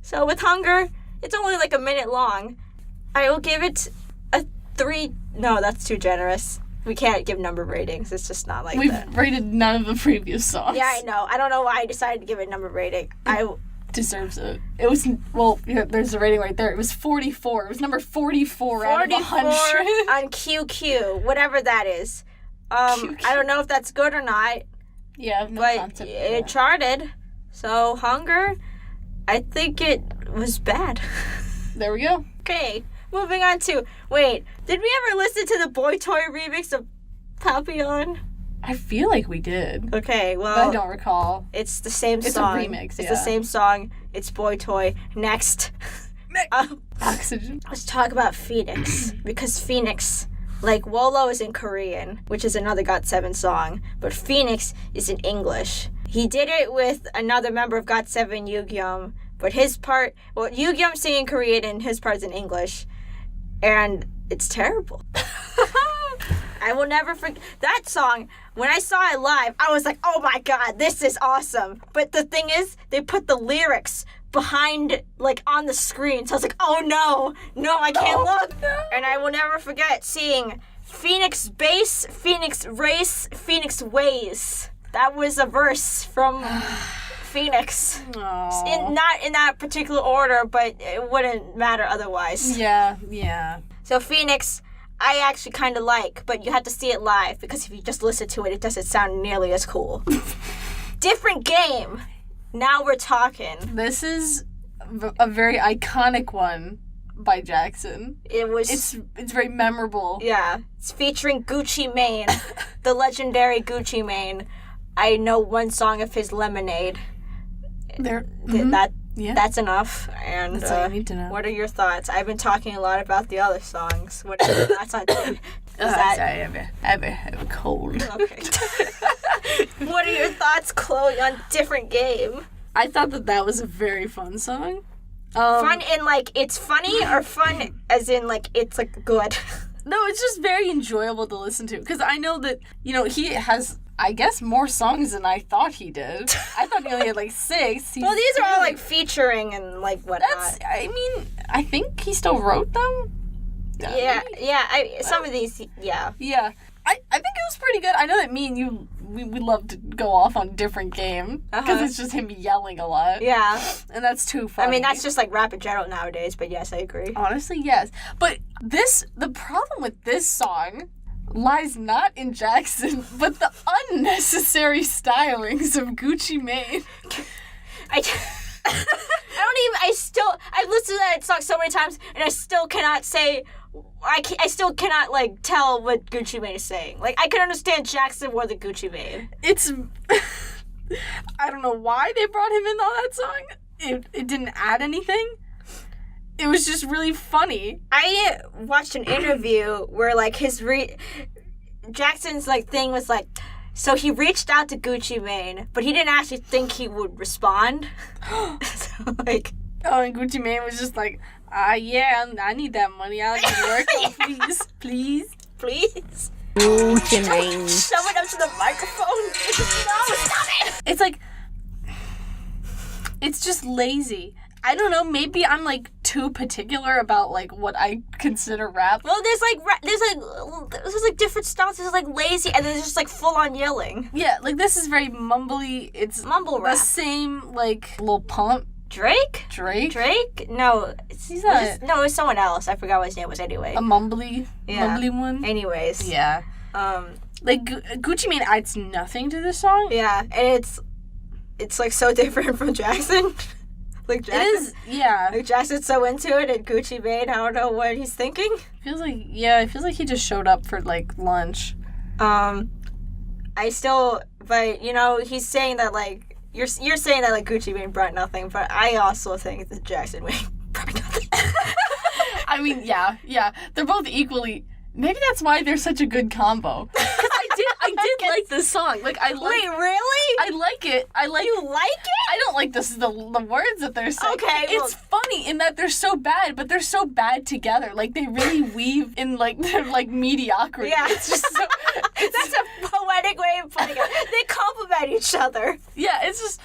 So with Hunger, it's only a minute long. I will give it a 3. No, that's too generous. We can't give number ratings. It's just not that. We've rated none of the previous songs. Yeah, I know. I don't know why I decided to give it a number rating. Deserves it. It was, there's a rating right there. It was 44. It was number 44 out of 100. On QQ, whatever that is. I don't know if that's good or not. Yeah, I have no but concept. It charted. So, Hunger, I think it was bad. There we go. Okay, moving on to... Wait, did we ever listen to the Boy Toy remix of Papillon? I feel like we did. Okay, well, But I don't recall. it's the same It's a song. remix, It's yeah. the same song. It's Boy Toy. Next. Oxygen. Let's talk about Phoenix. Because Phoenix, like Wolo is in Korean, which is another GOT7 song, but Phoenix is in English. He did it with another member of GOT7, Yugyeom, but his part, well, Yugyeom's singing Korean and his part's in English, and it's terrible. I will never forget that song. When I saw it live, I was like, oh my god, this is awesome. But the thing is, they put the lyrics behind, like, on the screen. So I was like, oh no, I can't look. No. And I will never forget seeing Phoenix Bass, Phoenix Race, Phoenix Ways. That was a verse from Phoenix. Aw. Not in that particular order, but it wouldn't matter otherwise. Yeah. So Phoenix, I actually kind of like, but you have to see it live because if you just listen to it, it doesn't sound nearly as cool. Different game. Now we're talking. This is a very iconic one by Jackson. It was. It's very memorable. Yeah. It's featuring Gucci Mane, the legendary Gucci Mane. I know one song of his, Lemonade. There. That's enough. And That's all you need to know. what are your thoughts? I've been talking a lot about the other songs. What are your thoughts on it? Sorry, I have a cold. Okay. What are your thoughts, Chloe, on Different Game? I thought that was a very fun song. Fun in, like, it's funny, or fun as in, like, it's, like, good? No, it's just very enjoyable to listen to because I know that, he has, I guess, more songs than I thought he did. I thought he only had like 6. Well, these are all, like, featuring and, like, whatnot. I think he still wrote them. Yeah, some of these, yeah. Yeah. I think it was pretty good. I know that me and you, we love to go off on Different Game because it's just him yelling a lot. Yeah. And that's too funny. I mean, that's just, like, rap in general nowadays, but yes, I agree. Honestly, yes. But the problem with this song lies not in Jackson, but the unnecessary stylings of Gucci Mane. I've listened to that song so many times, and I still cannot say, I still cannot, like, tell what Gucci Mane is saying. Like, I can understand Jackson more than Gucci Mane. It's, I don't know why they brought him in on that song. It didn't add anything. It was just really funny. I watched an interview where, like, Jackson's, like, thing was, like, so he reached out to Gucci Mane, but he didn't actually think he would respond. So, like... Oh, and Gucci Mane was just like, yeah, I need that money. I'll get working, please. Gucci Mane. Shove it up to the microphone. No, stop it! It's like, it's just lazy. I don't know, maybe I'm, like, too particular about, like, what I consider rap. Well, there's different styles. There's, like, lazy, and then there's just, like, full-on yelling. Yeah, like, this is very mumbly. It's mumble rap. The same, like, Lil Pump. Drake? No. It was someone else. I forgot what his name was anyway. A mumbly one? Anyways. Yeah. Like, Gucci Mane adds nothing to this song. Yeah, and it's like, so different from Jackson. Like, Jackson. It is, yeah. Like, Jackson's so into it, and Gucci Mane, I don't know what he's thinking. It feels like he just showed up for, like, lunch. But, he's saying that, like, you're saying that, like, Gucci Mane brought nothing, but I also think that Jackson Wang brought nothing. I mean, yeah. They're both equally... Maybe that's why they're such a good combo. I did like this song. Like, Wait, really? I like it. You like it? I don't like the words that they're saying. Okay, It's funny in that they're so bad, but they're so bad together. Like, they really weave in, like, their, like, mediocrity. Yeah. It's just so... That's a poetic way of putting it. They complement each other. Yeah, it's just...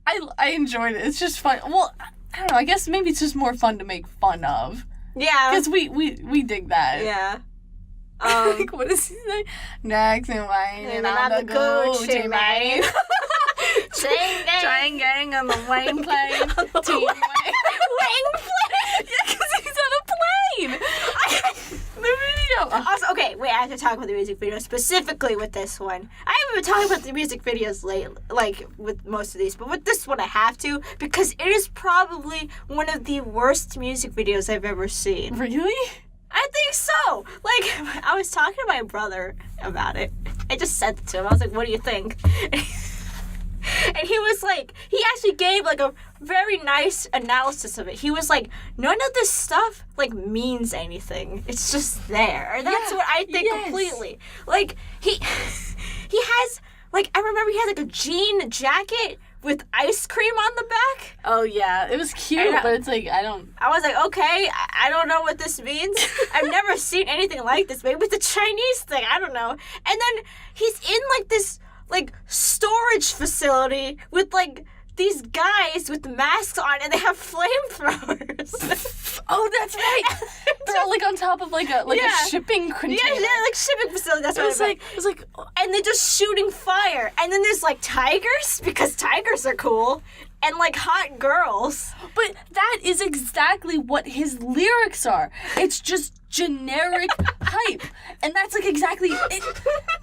I enjoyed it. It's just fun. Well, I don't know. I guess maybe it's just more fun to make fun of. Yeah. Because we dig that. Yeah. Like, what is he saying? Jackson Wang and I'm the Gucci Mane. Chain gang on the Wang plane. Team Wang. Wang plane? Yeah, because he's on a plane. The video. Also, okay, wait, I have to talk about the music video specifically with this one. I haven't been talking about the music videos lately, like, with most of these, but with this one I have to, because it is probably one of the worst music videos I've ever seen. Really? I think so. Like, I was talking to my brother about it, I just sent it to him. I was like, what do you think? And he was like, he actually gave like a very nice analysis of it. He was like, none of this stuff like means anything. It's just there. That's what I think completely. Like he has like, I remember he had like a jean jacket with ice cream on the back. Oh yeah, it was cute, but it's like I was like, okay, I don't know what this means. I've never seen anything like this. Maybe it's a Chinese thing. I don't know. And then he's in like this like storage facility with like these guys with masks on, and they have flamethrowers. Oh, that's right. They're all like on top of like a shipping container. Yeah, like shipping facility. That's what it was like, and they're just shooting fire. And then there's like tigers, because tigers are cool, and like hot girls. But that is exactly what his lyrics are. It's just generic hype, and that's like exactly it.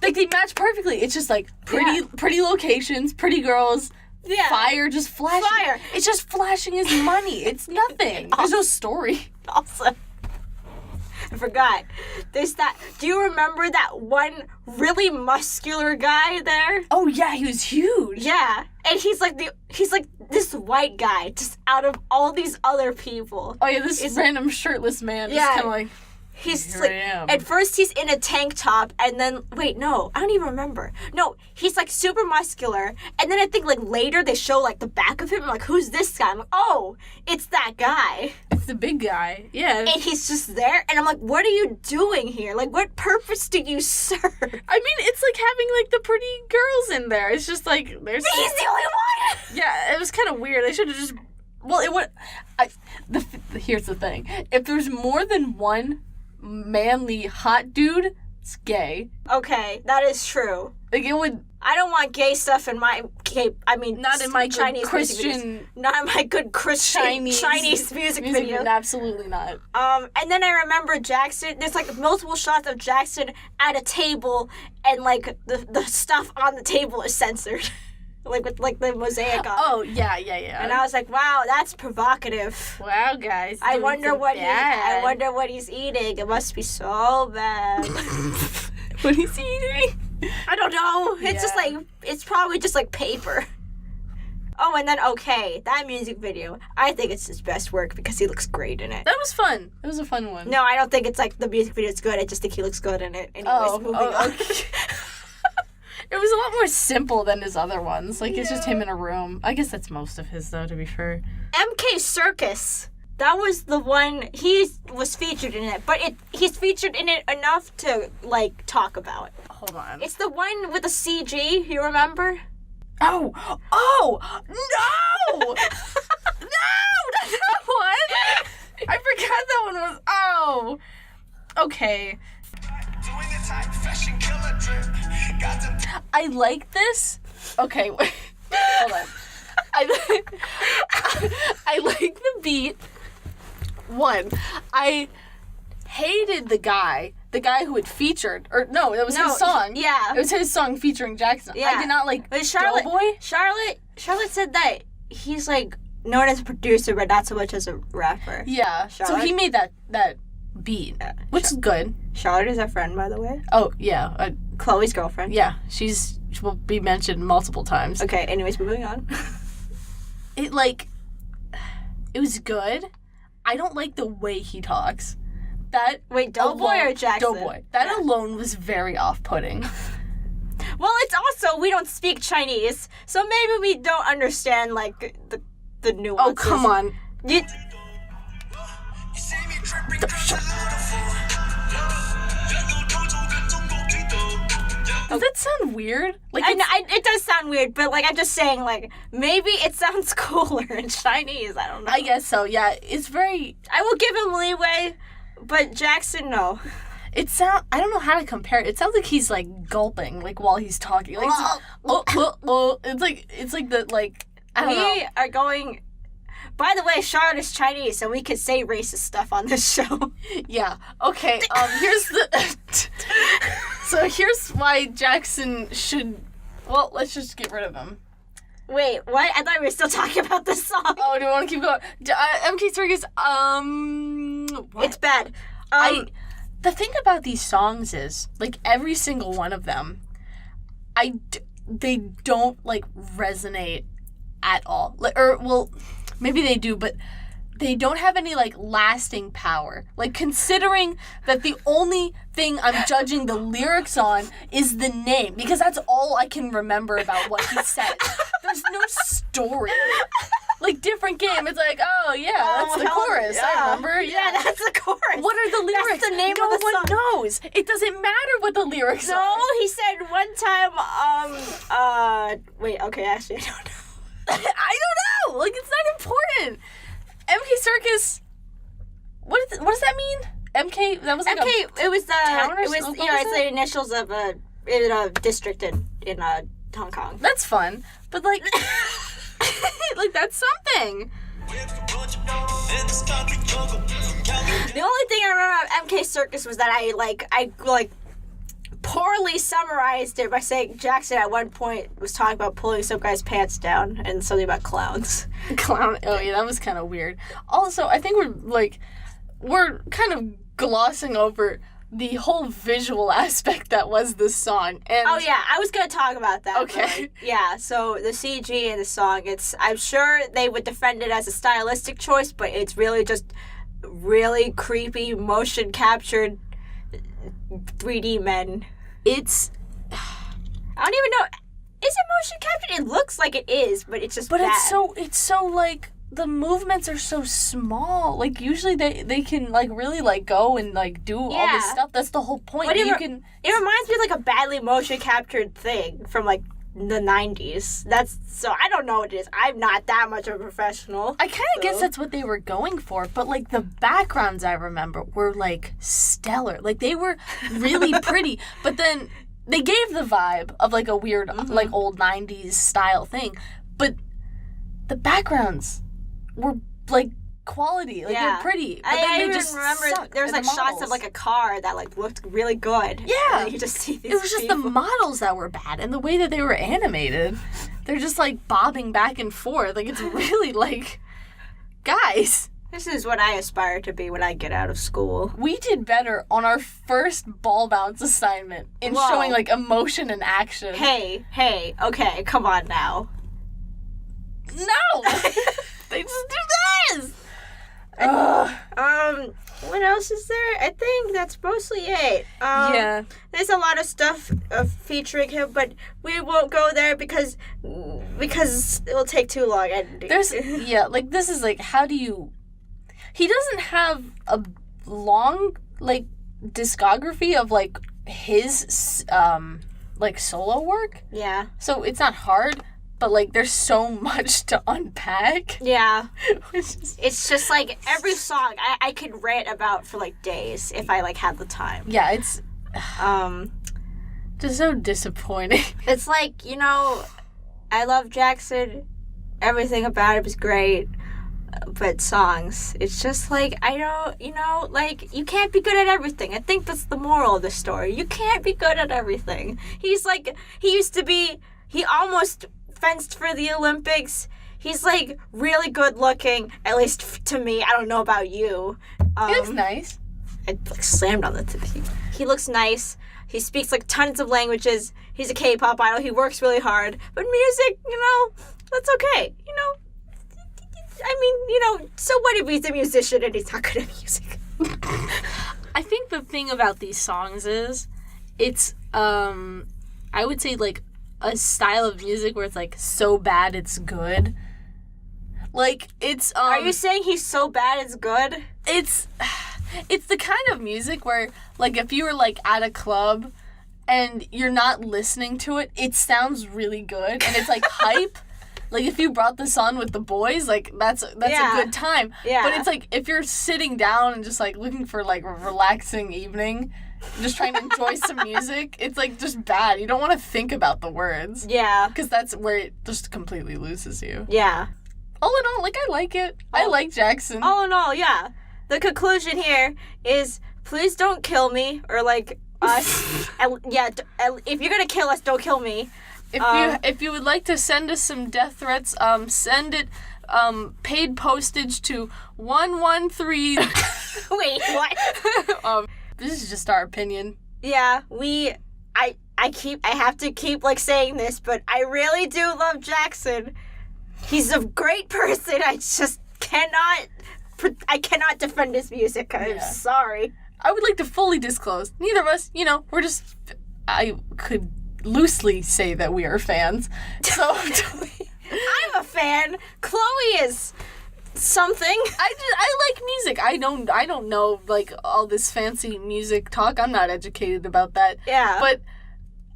Like they match perfectly. It's just like pretty locations, pretty girls. Yeah. Fire, just flashing. Fire. It's just flashing his money. It's nothing. There's no story. Also, I forgot. There's that. Do you remember that one really muscular guy there? Oh yeah, he was huge. Yeah, and he's like this white guy, just out of all these other people. Oh yeah, this random shirtless man. Just kind of like. He's like, at first he's in a tank top, and then, wait, no, I don't even remember. No, he's like super muscular, and then I think like later they show like the back of him, I'm like, who's this guy? I'm like, oh, it's that guy. It's the big guy, yeah. And he's just there, and I'm like, what are you doing here? Like, what purpose do you serve? I mean, it's like having like the pretty girls in there. It's just like, there's... He's the only one! Yeah, it was kind of weird. They should have just... Well, it would... Here's the thing. If there's more than one manly hot dude, it's gay. Okay, that is true. Like it would. I don't want gay stuff in my not in my Chinese Christian, not in my good Christian Chinese music video. Absolutely not. And then I remember Jackson. There's like multiple shots of Jackson at a table, and like the stuff on the table is censored. Like with like the mosaic on. Oh yeah. And I was like, wow, that's provocative. Wow, guys. I wonder what he's eating. It must be so bad. What he's eating? I don't know. It's just like it's probably just like paper. Oh, and then that music video. I think it's his best work because he looks great in it. That was fun. It was a fun one. No, I don't think it's like the music video is good. I just think he looks good in it. Anyways, moving on. Okay. It was a lot more simple than his other ones. Like, it's just him in a room. I guess that's most of his, though, to be fair. MK Circus. That was the one, he was featured in it. But he's featured in it enough to, like, talk about. Hold on. It's the one with the CG, you remember? Oh! No! No! That's not one! I forgot that one was... Oh! Okay. I like this. Okay, wait. Hold on. I like the beat. One, I hated the guy who had featured, or no, it was his song. Yeah. It was his song featuring Jackson. Yeah. I did not like Doughboy. Charlotte said that he's like known as a producer, but not so much as a rapper. Yeah. Charlotte? So he made that beat, which is good. Charlotte is our friend, by the way. Oh, yeah. Chloe's girlfriend. Yeah. She will be mentioned multiple times. Okay, anyways, moving on. It was good. I don't like the way he talks. Wait, Doughboy or Jackson? Doughboy. That alone was very off-putting. Well, it's also, we don't speak Chinese, so maybe we don't understand, like, the nuances. Oh, come on. Does that sound weird? Like it does sound weird, but like I'm just saying, like maybe it sounds cooler in Chinese. I don't know. I guess so. Yeah, it's very. I will give him leeway, but Jackson, no. I don't know how to compare it. It sounds like he's like gulping, like while he's talking. Like it's like the like. I don't know. We are going. By the way, Charlotte is Chinese, so we could say racist stuff on this show. Yeah. Okay. Here's the. So here's why Jackson should. Well, let's just get rid of him. Wait, what? I thought we were still talking about this song. Oh, do you want to keep going? MK Circus. What? It's bad. The thing about these songs is, like, every single one of them, they don't like resonate at all. Like, or well, maybe they do, but they don't have any like lasting power. Like, considering that the only thing I'm judging the lyrics on is the name, because that's all I can remember about what he said. There's no story. Like, different game, it's like, oh yeah, that's the chorus. Yeah. I remember. Yeah, that's the chorus. What are the lyrics? That's the name no of the one song. knows. It doesn't matter what the lyrics are. No, he said one time, wait, okay, actually, I don't know. I don't know. Like, it's not important. MK Circus. What does that mean? MK. That was like MK. It was the. town or It was something? yeah. It's the initials of a district in Hong Kong. That's fun, but like, like that's something. The only thing I remember about MK Circus was that I poorly summarized it by saying Jackson at one point was talking about pulling some guy's pants down and something about clowns. Clown. Oh yeah, that was kind of weird. Also, I think we're kind of glossing over the whole visual aspect that was this song. And Oh yeah, I was gonna talk about that. Okay. but, yeah, so the CG in the song, I'm sure they would defend it as a stylistic choice, but it's really just really creepy motion captured 3D men. it's I don't even know. Is it motion captured? It looks like it is, but it's just but bad. it's so like the movements are so small. Like, usually they can like really like go and like do all this Yeah. stuff. That's the whole point. But that it you re- can It reminds me of like a badly motion captured thing from like the 90s. That's so I don't know what it is. I'm not that much of a professional. I kind of guess So- that's what they were going for, but like the backgrounds I remember were like stellar. Like, they were really pretty, but then they gave the vibe of like a weird like old 90s style thing, but the backgrounds were like quality, like Yeah. they're pretty. But I then they even just remember suck there was at like the shots models. of like a car that like looked really good. Yeah. And then you just see these It was just people. the models that were bad, and the way that they were animated. They're just like bobbing back and forth. Like, it's really like, guys, This is what I aspire to be when I get out of school. we did better on our first ball bounce assignment in Whoa. showing like emotion and action. Hey, okay, come on now. No! They just do this! Ugh. What else is there? I think that's mostly it. Yeah. There's a lot of stuff featuring him, but we won't go there because it will take too long. There's, yeah, like, this is like, how do you. He doesn't have a long, like, discography of, like, his, like, solo work. Yeah. So it's not hard, but, like, there's so much to unpack. Yeah. Which is, It's just like every song I could rant about for like days if I like had the time. yeah, it's just so disappointing. It's like, I love Jackson. Everything about it was great. But songs, it's just like, I don't, like, you can't be good at everything. I think that's the moral of the story. You can't be good at everything. He's like, he almost fenced for the Olympics. He's like really good looking, at least to me. I don't know about you. He looks nice. I like slammed on the TV. He looks nice. He speaks like tons of languages. He's a K-pop idol. He works really hard. But music, that's okay. I mean, so what if he's a musician and he's not good at music? I think the thing about these songs is it's I would say like a style of music where it's like so bad it's good. Like, it's Are you saying he's so bad it's good? it's the kind of music where, like, if you were like at a club and you're not listening to it, it sounds really good and it's like hype. Like, if you brought this on with the boys, like, that's Yeah. a good time. Yeah. But it's like, if you're sitting down and just, like, looking for, like, a relaxing evening, just trying to enjoy some music, it's, like, just bad. You don't want to think about the words. Yeah. Because that's where it just completely loses you. Yeah. All in all, like, I like it. I like Jackson. All in all, yeah. The conclusion here is, please don't kill me, or like us. If you're gonna kill us, don't kill me. If you would like to send us some death threats, send it paid postage to 113. Wait, what? This is just our opinion. Yeah, I I have to keep like saying this, but I really do love Jackson. He's a great person. I just cannot defend his music. I'm sorry. I would like to fully disclose, neither of us, I could loosely say that we are fans. So I'm a fan. Chloe is something. I like music. I don't know like all this fancy music talk. I'm not educated about that. Yeah. But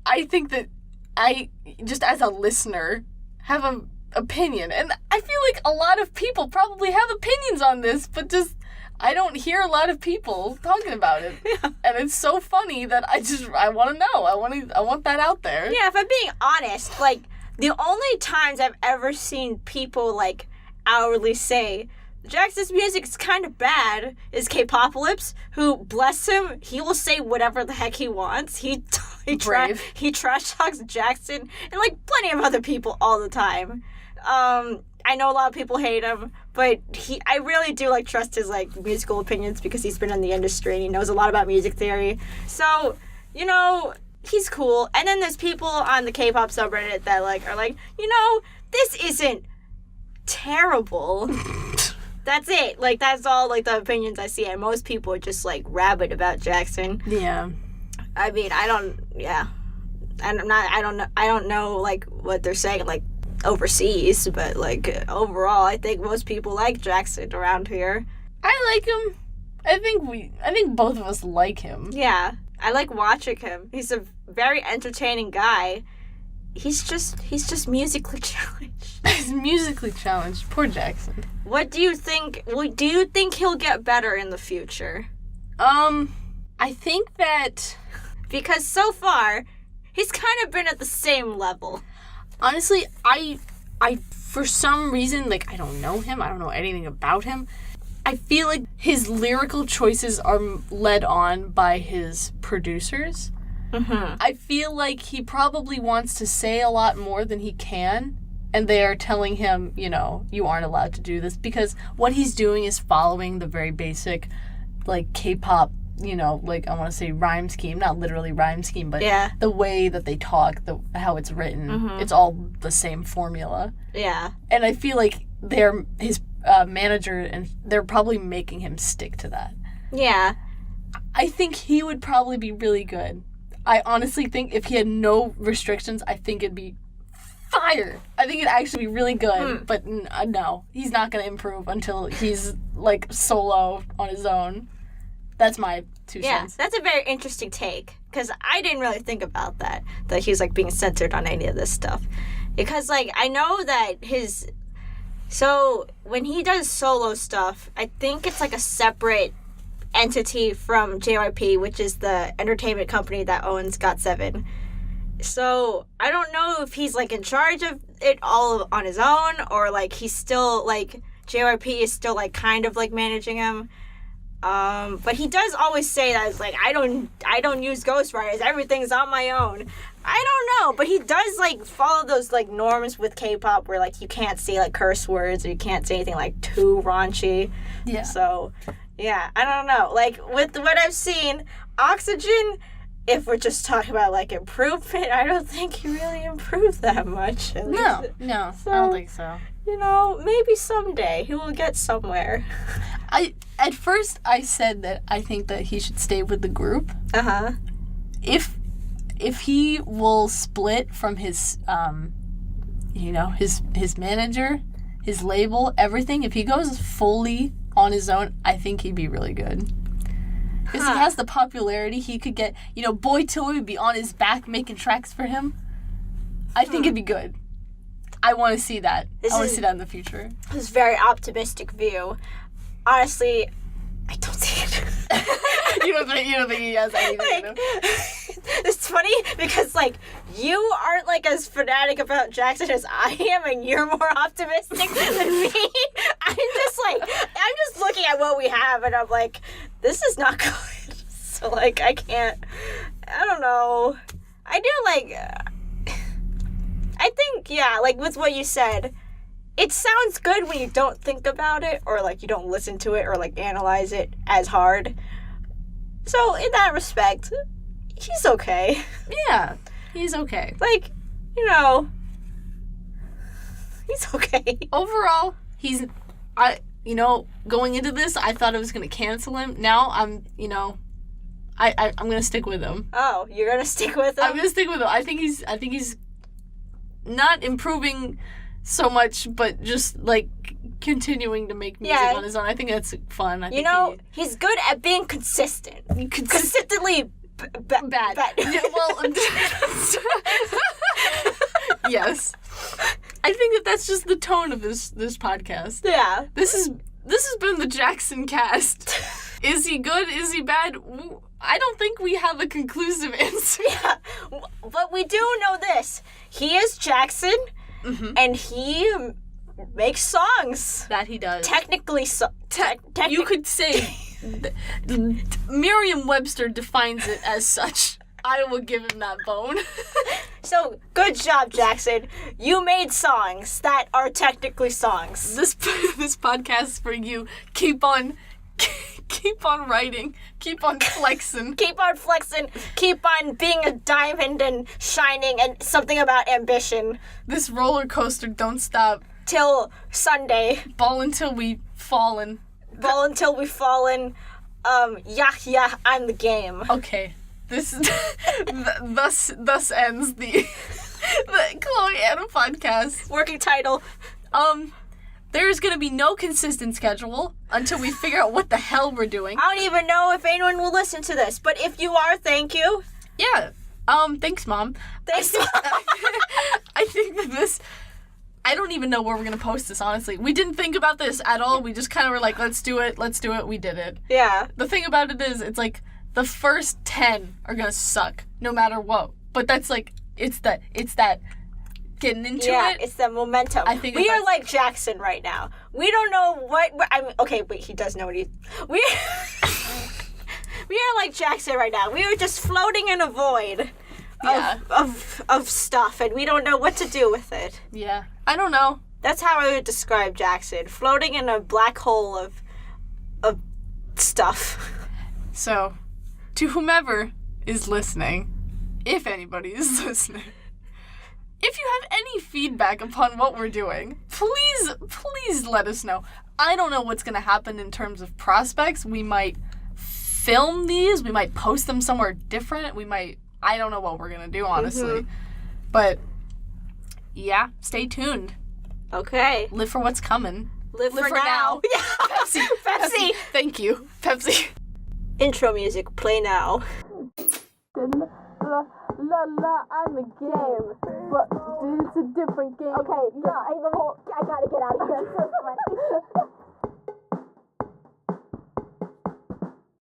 I think that I just as a listener have an opinion, and I feel like a lot of people probably have opinions on this, but just I don't hear a lot of people talking about it. Yeah. And it's so funny that I want to know. I want that out there. Yeah, if I'm being honest, like the only times I've ever seen people like outwardly say Jackson's music is kind of bad is K-Popalypse, who, bless him, he will say whatever the heck he wants. He trash talks Jackson and like plenty of other people all the time. I know a lot of people hate him, but I really do like trust his like musical opinions because he's been in the industry and he knows a lot about music theory. So, he's cool. And then there's people on the K-pop subreddit that like are like, this isn't terrible. That's it. Like that's all like the opinions I see, and most people are just like rabid about Jackson. Yeah. I mean, I don't know like what they're saying like overseas, but like overall I think most people like Jackson around here. I like him. I think both of us like him. Yeah. I like watching him. He's a very entertaining guy. He's just musically challenged. He's musically challenged. Poor Jackson. What do you think? Do you think he'll get better in the future? I think that because so far he's kind of been at the same level. Honestly, I for some reason, like, I don't know him. I don't know anything about him. I feel like his lyrical choices are led on by his producers. Mm-hmm. I feel like he probably wants to say a lot more than he can, and they are telling him, you aren't allowed to do this, because what he's doing is following the very basic, like, K-pop, like, I want to say rhyme scheme, not literally rhyme scheme, but the way that they talk, how it's written, it's all the same formula. Yeah. And I feel like they're his manager, and they're probably making him stick to that. Yeah. I think he would probably be really good. I honestly think if he had no restrictions, I think it'd be fire. I think it'd actually be really good. But no, he's not going to improve until he's, like, solo on his own. That's my 2 cents. Yeah, that's a very interesting take. Because I didn't really think about that he's, like, being censored on any of this stuff. Because, like, I know that so, when he does solo stuff, I think it's, like, a separate entity from JYP, which is the entertainment company that owns GOT7. So I don't know if he's like in charge of it all on his own, or like he's still like JYP is still like kind of like managing him. But he does always say that it's like I don't use ghostwriters, everything's on my own. I don't know, but he does like follow those like norms with K-pop where like you can't say like curse words or you can't say anything like too raunchy. Yeah. So yeah, I don't know. Like, with what I've seen, Oxygen, if we're just talking about, like, improvement, I don't think he really improved that much. No, So, I don't think so. Maybe someday he will get somewhere. At first, I said that I think that he should stay with the group. Uh-huh. If he will split from his, his manager, his label, everything, if he goes fully on his own, I think he'd be really good. Because he has the popularity. He could get, Boy Toy would be on his back making tracks for him. I think it'd be good. I want to see that. I want to see that in the future. This is a very optimistic view. Honestly, I don't see it. You don't think he has anything in him? It's funny because, like, you aren't, like, as fanatic about Jackson as I am, and you're more optimistic than me. I'm just looking at what we have, and I'm like, this is not good. So, like, I don't know. I do, like, I think, yeah, like, with what you said, it sounds good when you don't think about it, or, like, you don't listen to it, or, like, analyze it as hard. So, in that respect, he's okay. Yeah. He's okay. Like, he's okay. Overall, going into this, I thought I was gonna cancel him. Now I'm gonna stick with him. Oh, you're gonna stick with him? I'm gonna stick with him. I think he's not improving so much, but just like continuing to make music on his own. I think that's fun. He's good at being consistent. Consistently bad. Yeah, well, yes. I think that's just the tone of this podcast. Yeah. This has been the Jackson cast. Is he good? Is he bad? I don't think we have a conclusive answer. Yeah. But we do know this. He is Jackson, and he makes songs. That he does. Technically, you could say Merriam-Webster defines it as such. I will give him that bone. So, good job, Jackson. You made songs that are technically songs. This podcast for you. Keep on writing. Keep on flexing. Keep on flexing. Keep on being a diamond and shining, and something about ambition. This roller coaster don't stop. Till Sunday. Ball until we fallen. Ball until we fallen. Yeah, I'm the game. Okay. This thus ends the Chloe Anna podcast. Working title. There's gonna be no consistent schedule until we figure out what the hell we're doing. I don't even know if anyone will listen to this, but if you are, thank you. Yeah. Thanks, Mom. Thanks. I think that this. I don't even know where we're gonna post this, honestly. We didn't think about this at all. We just kind of were like, let's do it. We did it. Yeah. The thing about it is, it's like, the first 10 are gonna suck, no matter what. But that's like, it's that getting into it. Yeah, it's the momentum. I think we are like Jackson right now. We don't know what, I mean, okay, wait, he does know what we are like Jackson right now. We are just floating in a void of stuff, and we don't know what to do with it. Yeah. I don't know. That's how I would describe Jackson. Floating in a black hole of stuff. So, to whomever is listening, if anybody is listening, if you have any feedback upon what we're doing, please let us know. I don't know what's going to happen in terms of prospects. We might film these. We might post them somewhere different. I don't know what we're going to do, honestly. But, yeah, stay tuned. Okay. Live for what's coming. Live for now. Yeah. Pepsi. Thank you. Pepsi. Intro music, play now. I'm the game, but it's a different game. Okay, yeah,